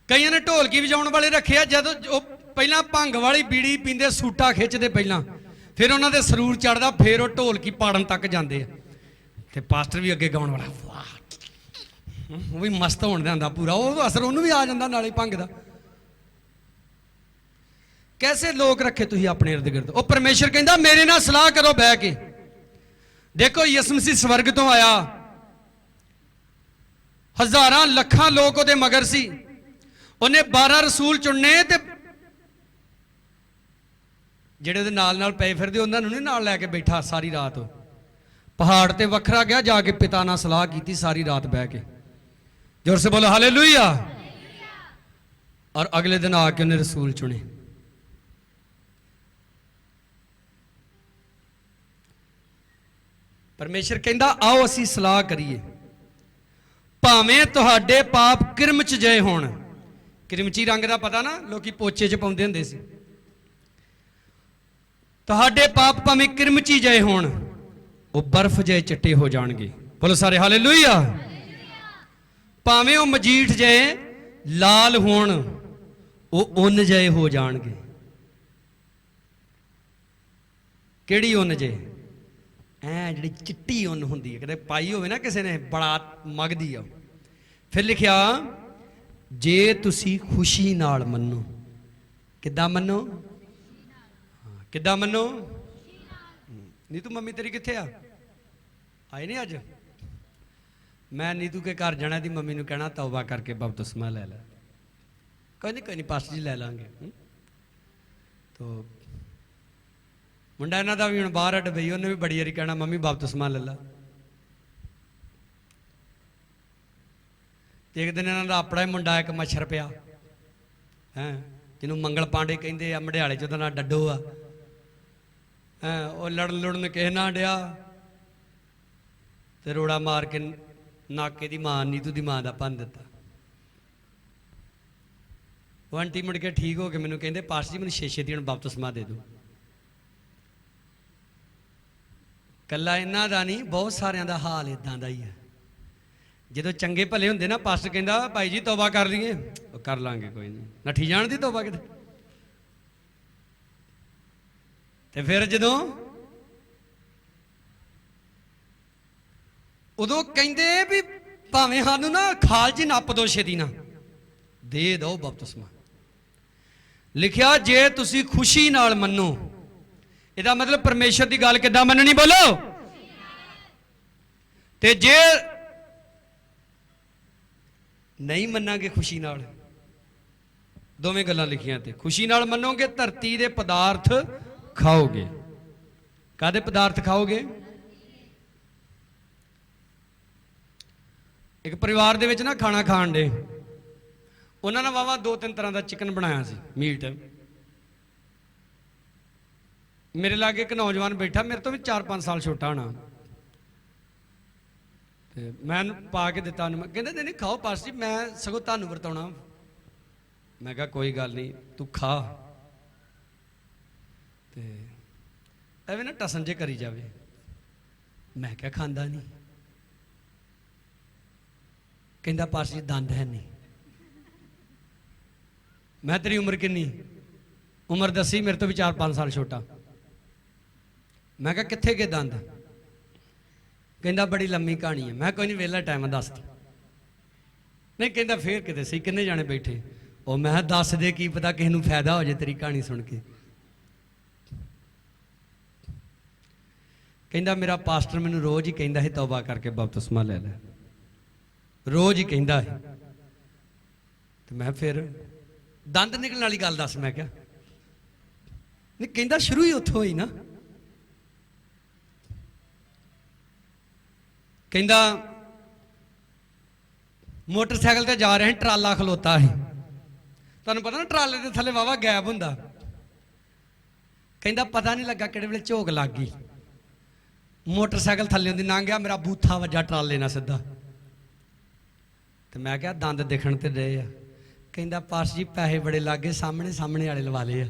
A: ਕਈਆਂ ਨੇ ਢੋਲਕੀ ਵਜਾਉਣ ਵਾਲੇ ਰੱਖੇ ਆ। ਜਦੋਂ ਉਹ ਪਹਿਲਾਂ ਭੰਗ ਵਾਲੀ ਬੀੜੀ ਪੀਂਦੇ, ਸੂਟਾ ਖਿੱਚਦੇ ਪਹਿਲਾਂ, ਫਿਰ ਉਹਨਾਂ ਦੇ ਸਰੂਰ ਚੜਦਾ, ਫਿਰ ਉਹ ਢੋਲਕੀ ਪਾੜਨ ਤੱਕ ਜਾਂਦੇ ਆ। ਤੇ ਪਾਸਟਰ ਵੀ ਅੱਗੇ ਗਾਉਣ ਵਾਲਾ, ਵਾਹ, ਉਹ ਵੀ ਮਸਤ ਹੋਣ ਦਾ ਹੁੰਦਾ ਪੂਰਾ, ਉਹ ਅਸਰ ਉਹਨੂੰ ਵੀ ਆ ਜਾਂਦਾ ਨਾਲੇ ਭੰਗ ਦਾ। ਕੈਸੇ ਲੋਕ ਰੱਖੇ ਤੁਸੀਂ ਆਪਣੇ ਇਰਦ ਗਿਰਦ। ਉਹ ਪਰਮੇਸ਼ਰ ਕਹਿੰਦਾ ਮੇਰੇ ਨਾਲ ਸਲਾਹ ਕਰੋ ਬਹਿ ਕੇ। ਦੇਖੋ ਯਿਸੂ ਮਸੀਹ ਸਵਰਗ ਤੋਂ ਆਇਆ, ਹਜ਼ਾਰਾਂ ਲੱਖਾਂ ਲੋਕ ਉਹਦੇ ਮਗਰ ਸੀ। ਉਹਨੇ 12 ਰਸੂਲ ਚੁਣਨੇ, ਤੇ ਜਿਹੜੇ ਉਹਦੇ ਨਾਲ ਨਾਲ ਪਏ ਫਿਰਦੇ ਉਹਨਾਂ ਨੂੰ ਨਹੀਂ ਨਾਲ ਲੈ ਕੇ ਬੈਠਾ। ਸਾਰੀ ਰਾਤ ਪਹਾੜ ਤੇ ਵੱਖਰਾ ਗਿਆ, ਜਾ ਕੇ ਪਿਤਾ ਨਾਲ ਸਲਾਹ ਕੀਤੀ ਸਾਰੀ ਰਾਤ ਬਹਿ ਕੇ। ਜ਼ੋਰ ਸੇ ਬੋਲੋ ਹਾਲੇਲੂਇਆ। ਔਰ ਅਗਲੇ ਦਿਨ ਆ ਕੇ ਉਹਨੇ ਰਸੂਲ ਚੁਣੇ। ਪਰਮੇਸ਼ਰ ਕਹਿੰਦਾ ਆਓ ਅਸੀਂ ਸਲਾਹ ਕਰੀਏ, ਭਾਵੇਂ ਤੁਹਾਡੇ ਪਾਪ ਕਿਰਮ 'ਚ ਜਏ ਹੋਣ। ਕਿਰਮਚੀ ਰੰਗ ਦਾ ਪਤਾ ਨਾ, ਲੋਕੀ ਪੋਚੇ 'ਚ ਪਾਉਂਦੇ ਹੁੰਦੇ ਸੀ। ਤੁਹਾਡੇ ਪਾਪ ਭਾਵੇਂ ਕਿਰਮਚੀ ਜਏ ਹੋਣ, ਉਹ ਬਰਫ਼ ਜਿਹੇ ਚਿੱਟੇ ਹੋ ਜਾਣਗੇ। ਬੋਲੋ ਸਾਰੇ ਹਾਲੇਲੂਇਆ। ਭਾਵੇਂ ਉਹ ਮਜੀਠ ਜਿਹੇ ਲਾਲ ਹੋਣ, ਉਹ ਉੱਨ ਜਿਹੇ ਹੋ ਜਾਣਗੇ। ਕਿਹੜੀ ਉੱਨ ਜੇ? ਐ ਜਿਹੜੀ ਚਿੱਟੀ ਉੱਨ ਹੁੰਦੀ ਹੈ, ਕਦੇ ਪਾਈ ਹੋਵੇ ਨਾ ਕਿਸੇ ਨੇ, ਬੜਾ ਮਗਦੀ ਆ। ਫਿਰ ਲਿਖਿਆ ਜੇ ਤੁਸੀਂ ਖੁਸ਼ੀ ਨਾਲ ਮੰਨੋ। ਕਿੱਦਾਂ ਮੰਨੋ? ਕਿੱਦਾਂ ਮੰਨੋ? ਨੀਤੂ ਮੰਮੀ ਤੇਰੀ ਕਿੱਥੇ ਆ? ਆਏ ਨਹੀਂ ਅੱਜ? ਮੈਂ ਨੀਤੂ ਕੇ ਘਰ ਜਾਣਾ, ਦੀ ਮੰਮੀ ਨੂੰ ਕਹਿਣਾ ਤੌਬਾ ਕਰਕੇ ਬਪਤਿਸਮਾ ਲੈ ਲੈ। ਕੋਈ ਨਹੀਂ ਪਾਸਟਰ ਜੀ ਲੈ ਲਾਂਗੇ। ਤੋ ਮੁੰਡਾ ਇਹਨਾਂ ਦਾ ਵੀ ਹੁਣ ਬਾਹਰ ਅੱਡ ਬਈ, ਉਹਨੇ ਵੀ ਬੜੀ ਵਾਰੀ ਕਹਿਣਾ ਮੰਮੀ ਬਪਤਿਸਮਾ ਲੈ ਲਾ। ਤੇ ਇੱਕ ਦਿਨ ਇਹਨਾਂ ਦਾ ਆਪਣਾ ਹੀ ਮੁੰਡਾ ਇੱਕ ਮੱਛਰ ਪਿਆ ਹੈ, ਜਿਹਨੂੰ ਮੰਗਲ ਪਾਂਡੇ ਕਹਿੰਦੇ ਆ, ਮੜਿਆਲੇ 'ਚ ਉਹਦਾ ਨਾਂ ਡੱਡੋ ਆ। ਉਹ ਲੜਨ ਲੁੜਨ ਕਿਸੇ ਨਾਲ ਡਿਆ, ਤੇ ਰੋੜਾ ਮਾਰ ਕੇ ਨਾਕੇ ਦੀ ਮਾਂ, ਨੀਤੂ ਦੀ ਮਾਂ ਦਾ ਭੰਨ ਦਿੱਤਾ। ਉਹ ਆਂਟੀ ਮੁੜ ਕੇ ਠੀਕ ਹੋ ਕੇ ਮੈਨੂੰ ਕਹਿੰਦੇ ਪਾਸਟਰ ਜੀ ਮੈਨੂੰ ਛੇ ਦੀ ਹੁਣ ਬਪਤਿਸਮਾ ਦੇ ਦਿਓ। ਕੱਲਾ ਇਹਨਾਂ ਦਾ ਨਹੀਂ, ਬਹੁਤ ਸਾਰਿਆਂ ਦਾ ਹਾਲ ਇਦਾਂ ਦਾ ਹੀ ਹੈ। ਜਦੋਂ ਚੰਗੇ ਭਲੇ ਹੁੰਦੇ ਨਾ, ਪਾਸਟਰ ਕਹਿੰਦਾ ਭਾਈ ਜੀ ਤੌਬਾ ਕਰ ਲਈਏ, ਉਹ ਕਰ ਲਾਂਗੇ, ਕੋਈ ਨਹੀਂ, ਨੱਠੀ ਜਾਣ ਦੀ ਤੌਬਾ ਕਿਤੇ। ਤੇ ਫਿਰ ਜਦੋਂ ਉਦੋਂ ਕਹਿੰਦੇ ਵੀ ਭਾਵੇਂ ਸਾਨੂੰ ਨਾ ਖਾਲ 'ਚ ਨੱਪ ਦੋ, ਛੇਤੀ ਨਾ ਦੇ ਦਿਓ ਬਪਤਿਸਮਾ। ਲਿਖਿਆ ਜੇ ਤੁਸੀਂ ਖੁਸ਼ੀ ਨਾਲ ਮੰਨੋ। ਇਹਦਾ ਮਤਲਬ ਪਰਮੇਸ਼ਰ ਦੀ ਗੱਲ ਕਿੱਦਾਂ ਮੰਨਣੀ? ਬੋਲੋ। ਤੇ ਜੇ ਨਹੀਂ ਮੰਨਾਂਗੇ ਖੁਸ਼ੀ ਨਾਲ, ਦੋਵੇਂ ਗੱਲਾਂ ਲਿਖੀਆਂ ਤੇ ਖੁਸ਼ੀ ਨਾਲ ਮੰਨੋਗੇ, ਧਰਤੀ ਦੇ ਪਦਾਰਥ ਖਾਓਗੇ। ਕਾਹਦੇ ਪਦਾਰਥ ਖਾਓਗੇ? ਇੱਕ ਪਰਿਵਾਰ ਦੇ ਵਿੱਚ ਨਾ ਖਾਣਾ ਖਾਣ ਦੇ, ਉਹਨਾਂ ਨੇ ਵਾਵਾ 2-3 ਤਰ੍ਹਾਂ ਦਾ ਚਿਕਨ ਬਣਾਇਆ ਸੀ, ਮੀਟ। ਮੇਰੇ ਲਾਗੇ ਇੱਕ ਨੌਜਵਾਨ ਬੈਠਾ, ਮੇਰੇ ਤੋਂ ਵੀ 4-5 ਸਾਲ ਛੋਟਾ ਹੋਣਾ, ਤੇ ਮੈਂ ਪਾ ਕੇ ਦਿੱਤਾ ਉਹਨੂੰ। ਕਹਿੰਦੇ ਨਹੀਂ ਖਾਓ ਪਾਸਟਰ ਜੀ, ਮੈਂ ਸਗੋਂ ਤੁਹਾਨੂੰ ਵਰਤਾਉਣਾ। ਮੈਂ ਕਿਹਾ ਕੋਈ ਗੱਲ ਨਹੀਂ, ਤੂੰ ਖਾ। ਤੇ ਐਵੇਂ ਨਾ ਟਸਨ ਜੇ ਕਰੀ ਜਾਵੇ। ਮੈਂ ਕਿਹਾ ਖਾਂਦਾ ਨਹੀਂ। ਕਹਿੰਦਾ ਪਾਸਟਰ ਜੀ ਦੰਦ ਹੈ ਨਹੀਂ। ਮੈਂ ਤੇਰੀ ਉਮਰ ਕਿੰਨੀ? ਉਮਰ ਦੱਸੀ, ਮੇਰੇ ਤੋਂ ਵੀ 4-5 ਸਾਲ ਛੋਟਾ। ਮੈਂ ਕਿਹਾ ਕਿੱਥੇ ਗਏ ਦੰਦ? ਕਹਿੰਦਾ ਬੜੀ ਲੰਮੀ ਕਹਾਣੀ ਹੈ। ਮੈਂ ਕੋਈ ਨਹੀਂ, ਵਿਹਲਾ ਟਾਈਮ ਦੱਸ। ਨਹੀਂ ਕਹਿੰਦਾ ਫੇਰ ਕਿਤੇ ਸਹੀ, ਕਿੰਨੇ ਜਾਣੇ ਬੈਠੇ? ਉਹ ਮੈਂ ਦੱਸ ਦੇ, ਕੀ ਪਤਾ ਕਿਸੇ ਨੂੰ ਫਾਇਦਾ ਹੋ ਜਾਏ ਤੇਰੀ ਕਹਾਣੀ ਸੁਣ ਕੇ। ਕਹਿੰਦਾ ਮੇਰਾ ਪਾਸਟਰ ਮੈਨੂੰ ਰੋਜ਼ ਹੀ ਕਹਿੰਦਾ ਸੀ ਤੌਬਾ ਕਰਕੇ ਬਪਤਿਸਮਾ ਲੈ ਲੈ, ਰੋਜ਼ ਹੀ ਕਹਿੰਦਾ ਸੀ। ਤੇ ਮੈਂ ਫਿਰ ਦੰਦ ਨਿਕਲਣ ਵਾਲੀ ਗੱਲ ਦੱਸ, ਮੈਂ ਕਿਹਾ ਨਹੀਂ, ਕਹਿੰਦਾ ਸ਼ੁਰੂ ਹੀ ਉੱਥੋਂ ਹੋਈ ਨਾ। ਕਹਿੰਦਾ ਮੋਟਰਸਾਈਕਲ ਤੇ ਜਾ ਰਹੇ, ਟਰਾਲਾ ਖਲੋਤਾ ਸੀ, ਤੁਹਾਨੂੰ ਪਤਾ ਨਾ ਟਰਾਲੇ ਦੇ ਥੱਲੇ ਵਾਵਾ ਗੈਪ ਹੁੰਦਾ। ਕਹਿੰਦਾ ਪਤਾ ਨਹੀਂ ਲੱਗਾ ਕਿਹੜੇ ਵੇਲੇ ਝੋਕ ਲੱਗ ਗਈ, ਮੋਟਰਸਾਈਕਲ ਥੱਲੇ ਦੀ ਲੰਘ ਗਿਆ, ਮੇਰਾ ਬੂਥਾ ਵੱਜਾ ਟਰਾਲੇ ਨਾਲ ਸਿੱਧਾ। ਤੇ ਮੈਂ ਕਿਹਾ ਦੰਦ ਦਿਖਣ ਤੇ ਰਹੇ ਆ। ਕਹਿੰਦਾ ਪਾਸ ਜੀ ਪੈਸੇ ਬੜੇ ਲੱਗ ਗਏ, ਸਾਹਮਣੇ ਵਾਲੇ ਲਵਾ ਲਏ ਆ,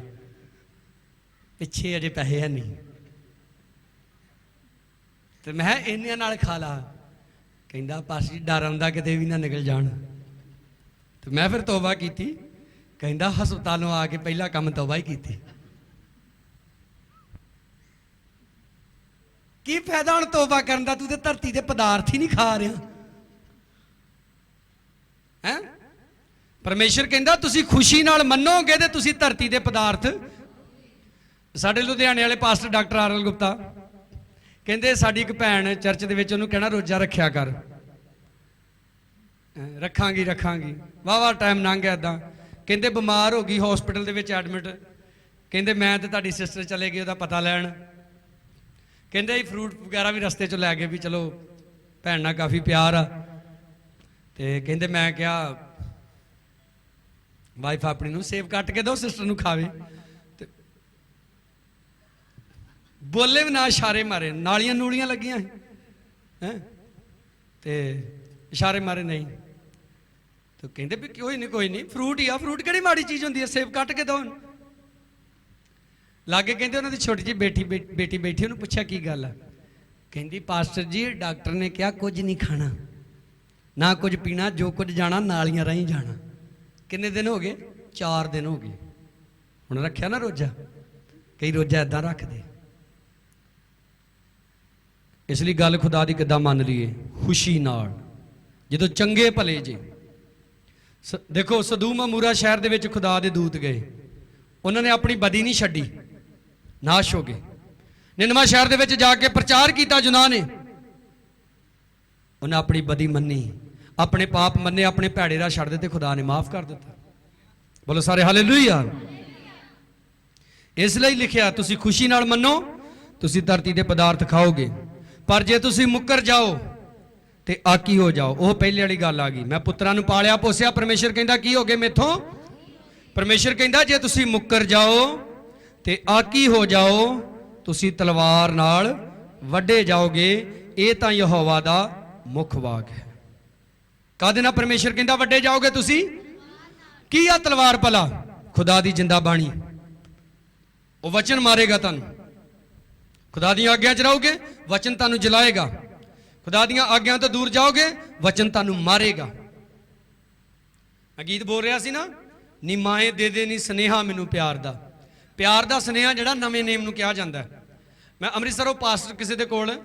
A: ਪਿੱਛੇ ਅਜੇ ਪੈਸੇ ਹੈ ਨਹੀਂ। ਤੇ ਮੈਂ ਇੰਨਿਆਂ ਨਾਲ ਖਾ ਲਾ। ਕਹਿੰਦਾ ਪਾਸ ਜੀ ਡਰ ਆਉਂਦਾ ਕਿਤੇ ਵੀ ਨਾ ਨਿਕਲ ਜਾਣ। ਤੇ ਮੈਂ ਫਿਰ ਤੋਬਾ ਕੀਤੀ। ਕਹਿੰਦਾ ਹਸਪਤਾਲੋਂ ਆ ਕੇ ਪਹਿਲਾ ਕੰਮ ਤੋਬਾ ਹੀ ਕੀਤੀ। ਕੀ ਫਾਇਦਾ ਹੁਣ ਤੋਬਾ ਕਰਨ ਦਾ, ਤੂੰ ਤੇ ਧਰਤੀ ਦੇ ਪਦਾਰਥ ਹੀ ਨਹੀਂ ਖਾ ਰਿਹਾ ਹੈ। ਪਰਮੇਸ਼ਰ ਕਹਿੰਦਾ ਤੁਸੀਂ ਖੁਸ਼ੀ ਨਾਲ ਮੰਨੋਗੇ ਤੇ ਤੁਸੀਂ ਧਰਤੀ ਦੇ ਪਦਾਰਥ। ਸਾਡੇ ਲੁਧਿਆਣੇ ਵਾਲੇ ਪਾਸਟਰ ਡਾਕਟਰ ਆਰਲ ਗੁਪਤਾ ਕਹਿੰਦੇ ਸਾਡੀ ਇੱਕ ਭੈਣ ਚਰਚ ਦੇ ਵਿੱਚ, ਉਹਨੂੰ ਕਹਿਣਾ ਰੋਜ਼ਾ ਰੱਖਿਆ ਕਰ। ਰੱਖਾਂਗੀ ਵਾਹ ਟਾਈਮ ਲੰਘ ਗਿਆ ਏਦਾਂ। ਕਹਿੰਦੇ ਬਿਮਾਰ ਹੋ ਗਈ, ਹਸਪੀਟਲ ਦੇ ਵਿੱਚ ਐਡਮਿਟ। ਕਹਿੰਦੇ ਮੈਂ ਤੇ ਤੁਹਾਡੀ ਸਿਸਟਰ ਚਲੇ ਗਏ ਉਹਦਾ ਪਤਾ ਲੈਣ। ਕਹਿੰਦੇ ਫਰੂਟ ਵਗੈਰਾ ਵੀ ਰਸਤੇ 'ਚੋਂ ਲੈ ਗਏ ਵੀ ਚਲੋ ਭੈਣ ਨਾਲ ਕਾਫੀ ਪਿਆਰ ਆ। ਤੇ ਕਹਿੰਦੇ ਮੈਂ ਕਿਹਾ ਵਾਈਫ ਆਪਣੀ ਨੂੰ ਸੇਬ ਕੱਟ ਕੇ ਦਿਓ, ਸਿਸਟਰ ਨੂੰ ਖਾਵੇ। ਤੇ ਬੋਲੇ ਵੀ ਨਾ, ਇਸ਼ਾਰੇ ਮਾਰੇ, ਨਾਲੀਆਂ ਨੂਲੀਆਂ ਲੱਗੀਆਂ ਹੈ ਤੇ ਇਸ਼ਾਰੇ ਮਾਰੇ ਨਹੀਂ। ਤੇ ਕਹਿੰਦੇ ਵੀ ਕੋਈ ਨਹੀਂ ਫਰੂਟ ਹੀ ਆ, ਫਰੂਟ ਕਿਹੜੀ ਮਾੜੀ ਚੀਜ਼ ਹੁੰਦੀ ਹੈ, ਸੇਬ ਕੱਟ ਕੇ ਦਿਓ। ਲਾਗੇ ਕਹਿੰਦੇ ਉਹਨਾਂ ਦੀ ਛੋਟੀ ਜਿਹੀ ਬੇਟੀ ਬੈਠੀ, ਉਹਨੂੰ ਪੁੱਛਿਆ ਕੀ ਗੱਲ ਆ। ਕਹਿੰਦੀ ਪਾਸਟਰ ਜੀ ਡਾਕਟਰ ਨੇ ਕਿਹਾ ਕੁਝ ਨਹੀਂ ਖਾਣਾ ਨਾ ਕੁਝ ਪੀਣਾ, ਜੋ ਕੁਝ ਜਾਣਾ ਨਾਲੀਆਂ ਰਾਹੀਂ ਜਾਣਾ। ਕਿੰਨੇ ਦਿਨ ਹੋ ਗਏ? 4 ਦਿਨ ਹੋ ਗਏ। ਹੁਣ ਰੱਖਿਆ ਨਾ ਰੋਜ਼ਾ, ਕਈ ਰੋਜ਼ਾ ਏਦਾਂ ਰੱਖਦੇ। ਇਸ ਲਈ ਗੱਲ ਖੁਦਾ ਦੀ ਕਿੱਦਾਂ ਮੰਨ ਲਈਏ? ਖੁਸ਼ੀ ਨਾਲ, ਜਦੋਂ ਚੰਗੇ ਭਲੇ ਜੇ। ਦੇਖੋ ਸਦੂਮ ਅਮੂਰਾ ਸ਼ਹਿਰ ਦੇ ਵਿੱਚ ਖੁਦਾ ਦੇ ਦੂਤ ਗਏ, ਉਹਨਾਂ ਨੇ ਆਪਣੀ ਬਦੀ ਨਹੀਂ ਛੱਡੀ, ਨਾਸ਼ ਹੋ ਗਏ। ਨਿਨਵਾ ਸ਼ਹਿਰ ਦੇ ਵਿੱਚ ਜਾ ਕੇ ਪ੍ਰਚਾਰ ਕੀਤਾ ਯੂਨਾਹ ਨੇ, ਉਹਨੇ ਆਪਣੀ ਬਦੀ ਮੰਨੀ, ਆਪਣੇ ਪਾਪ ਮੰਨੇ, ਆਪਣੇ ਭੈੜੇ ਰਾਹ ਛੱਡ ਦਿੱਤੇ, ਖੁਦਾ ਨੇ ਮਾਫ ਕਰ ਦਿੱਤਾ। ਬੋਲੋ ਸਾਰੇ ਹਾਲੇਲੂਇਆ। ਇਸ ਲਈ ਲਿਖਿਆ ਤੁਸੀਂ ਖੁਸ਼ੀ ਨਾਲ ਮੰਨੋ, ਤੁਸੀਂ ਧਰਤੀ ਦੇ ਪਦਾਰਥ ਖਾਓਗੇ, ਪਰ ਜੇ ਤੁਸੀਂ ਮੁੱਕਰ ਜਾਓ ਤੇ ਆਕੀ ਹੋ ਜਾਓ। ਉਹ ਪਹਿਲੇ ਵਾਲੀ ਗੱਲ ਆ ਗਈ, ਮੈਂ ਪੁੱਤਰਾਂ ਨੂੰ ਪਾਲਿਆ ਪੋਸਿਆ, ਪਰਮੇਸ਼ਰ ਕਹਿੰਦਾ ਕੀ ਹੋ ਗਏ ਮੇਥੋਂ? ਪਰਮੇਸ਼ਰ ਕਹਿੰਦਾ ਜੇ ਤੁਸੀਂ ਮੁੱਕਰ ਜਾਓ ਤੇ ਆਕੀ ਹੋ ਜਾਓ, ਤੁਸੀਂ ਤਲਵਾਰ ਨਾਲ ਵੱਢੇ ਜਾਓਗੇ। ਇਹ ਤਾਂ ਯਹੋਵਾ ਦਾ ਮੁੱਖ ਵਾਕ ਹੈ। ਕਾਹਦੇ ਨਾਲ ਪਰਮੇਸ਼ਰ ਕਹਿੰਦਾ ਵੱਢੇ ਜਾਓਗੇ ਤੁਸੀਂ? ਕੀ ਆ ਤਲਵਾਰ ਭਲਾ? ਖੁਦਾ ਦੀ ਜਿੰਦਾ ਬਾਣੀ, ਉਹ ਵਚਨ ਮਾਰੇਗਾ ਤੁਹਾਨੂੰ। ਖੁਦਾ ਦੀਆਂ ਆਗਿਆਂ 'ਚ ਰਹੋਗੇ, ਵਚਨ ਤੁਹਾਨੂੰ ਜਲਾਏਗਾ। ਖੁਦਾ ਦੀਆਂ ਆਗਿਆਂ ਤੋਂ ਦੂਰ ਜਾਓਗੇ, ਵਚਨ ਤੁਹਾਨੂੰ ਮਾਰੇਗਾ। ਮੈਂ ਗੀਤ ਬੋਲ ਰਿਹਾ ਸੀ ਨਾ, ਨੀ ਮਾਏ ਦੇ ਦੇ ਨੀ ਸਨੇਹਾ ਮੈਨੂੰ ਪਿਆਰ ਦਾ। ਪਿਆਰ ਦਾ ਸਨੇਹਾ ਜਿਹੜਾ ਨਵੇਂ ਨੇਮ ਨੂੰ ਕਿਹਾ ਜਾਂਦਾ ਹੈ। ਮੈਂ ਅੰਮ੍ਰਿਤਸਰੋਂ ਪਾਸਟਰ ਕਿਸੇ ਦੇ ਕੋਲ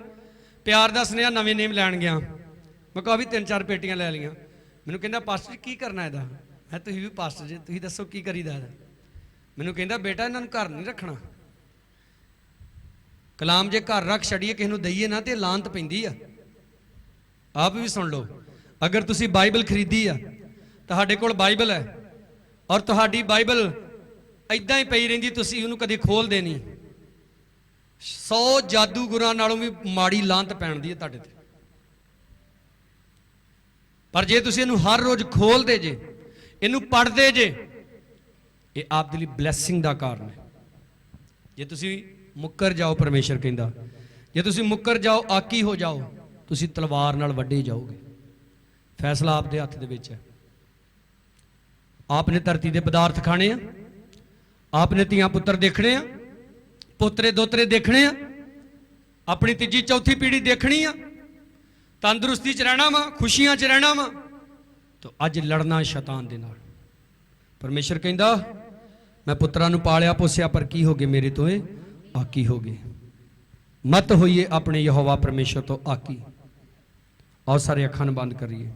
A: ਪਿਆਰ ਦਾ ਸਨੇਹਾ ਨਵੇਂ ਨੇਮ ਲੈਣ ਗਿਆ। ਮੈਂ ਕਾਫੀ 3-4 ਪੇਟੀਆਂ ਲੈ ਲਈਆਂ। ਮੈਨੂੰ ਕਹਿੰਦਾ ਪਾਸਟਰ ਕੀ ਕਰਨਾ ਇਹਦਾ? ਮੈਂ ਤੁਸੀਂ ਵੀ ਪਾਸਟਰ ਜੀ, ਤੁਸੀਂ ਦੱਸੋ ਕੀ ਕਰੀਦਾ ਇਹਦਾ? ਮੈਨੂੰ ਕਹਿੰਦਾ ਬੇਟਾ ਇਹਨਾਂ ਨੂੰ ਘਰ ਨਹੀਂ ਰੱਖਣਾ। ਕਲਾਮ ਜੇ ਘਰ ਰੱਖ ਛੜੀਏ ਕਿਸੇ ਨੂੰ ਦਈਏ ਨਾ ਤੇ ਲਾਂਤ ਪੈਂਦੀ ਆ। ਆਪ ਵੀ ਸੁਣ ਲਓ, ਅਗਰ ਤੁਸੀਂ ਬਾਈਬਲ ਖਰੀਦੀ ਆ, ਤੁਹਾਡੇ ਕੋਲ ਬਾਈਬਲ ਹੈ ਔਰ ਤੁਹਾਡੀ ਬਾਈਬਲ ਇਦਾਂ ਹੀ ਪਈ ਰਹਿੰਦੀ, ਤੁਸੀਂ ਉਹਨੂੰ ਕਦੇ ਖੋਲਦੇ ਨਹੀਂ, 100 ਜਾਦੂਗਰਾਂ ਨਾਲੋਂ ਵੀ ਮਾੜੀ ਲਾਂਤ ਪੈਣਦੀ ਹੈ ਤੁਹਾਡੇ ਤੇ। ਪਰ ਜੇ ਤੁਸੀਂ ਇਹਨੂੰ ਹਰ ਰੋਜ਼ ਖੋਲਦੇ ਜੇ, ਇਹਨੂੰ ਪੜ੍ਹਦੇ ਜੇ, ਇਹ ਆਪ ਦੇ ਲਈ ਬਲੈਸਿੰਗ ਦਾ ਕਾਰਨ ਹੈ। ਜੇ ਤੁਸੀਂ ਮੁੱਕਰ ਜਾਓ, ਪਰਮੇਸ਼ਰ ਕਹਿੰਦਾ ਜੇ ਤੁਸੀਂ ਮੁੱਕਰ ਜਾਓ, ਆਕੀ ਹੋ ਜਾਓ, ਤੁਸੀਂ ਤਲਵਾਰ ਨਾਲ ਵੱਢੇ ਜਾਓਗੇ। ਫੈਸਲਾ ਆਪ ਦੇ ਹੱਥ ਦੇ ਵਿੱਚ ਹੈ। ਆਪ ਨੇ ਧਰਤੀ ਦੇ ਪਦਾਰਥ ਖਾਣੇ ਆ, ਆਪ ਨੇ ਧੀਆਂ ਪੁੱਤਰ ਦੇਖਣੇ ਆ, ਪੋਤਰੇ ਦੋਤਰੇ ਦੇਖਣੇ ਆ, ਆਪਣੀ ਤੀਜੀ ਚੌਥੀ ਪੀੜ੍ਹੀ ਦੇਖਣੀ ਆ, ਤੰਦਰੁਸਤੀ 'ਚ ਰਹਿਣਾ ਵਾ, ਖੁਸ਼ੀਆਂ 'ਚ ਰਹਿਣਾ ਵਾ। ਤਾਂ ਅੱਜ ਲੜਨਾ ਸ਼ੈਤਾਨ ਦੇ ਨਾਲ। ਪਰਮੇਸ਼ਰ ਕਹਿੰਦਾ ਮੈਂ ਪੁੱਤਰਾਂ ਨੂੰ ਪਾਲਿਆ ਪੋਸਿਆ, ਪਰ ਕੀ ਹੋ ਗਏ ਮੇਰੇ ਤੋਂ? ਇਹ ਆਕੀ ਹੋ ਗਏ। ਮਤ ਹੋਈਏ ਆਪਣੇ ਯਹੋਵਾ ਪਰਮੇਸ਼ਰ ਤੋਂ ਆਕੀ। ਆਓ ਸਾਰੇ ਅੱਖਾਂ ਨੂੰ ਬੰਦ ਕਰੀਏ।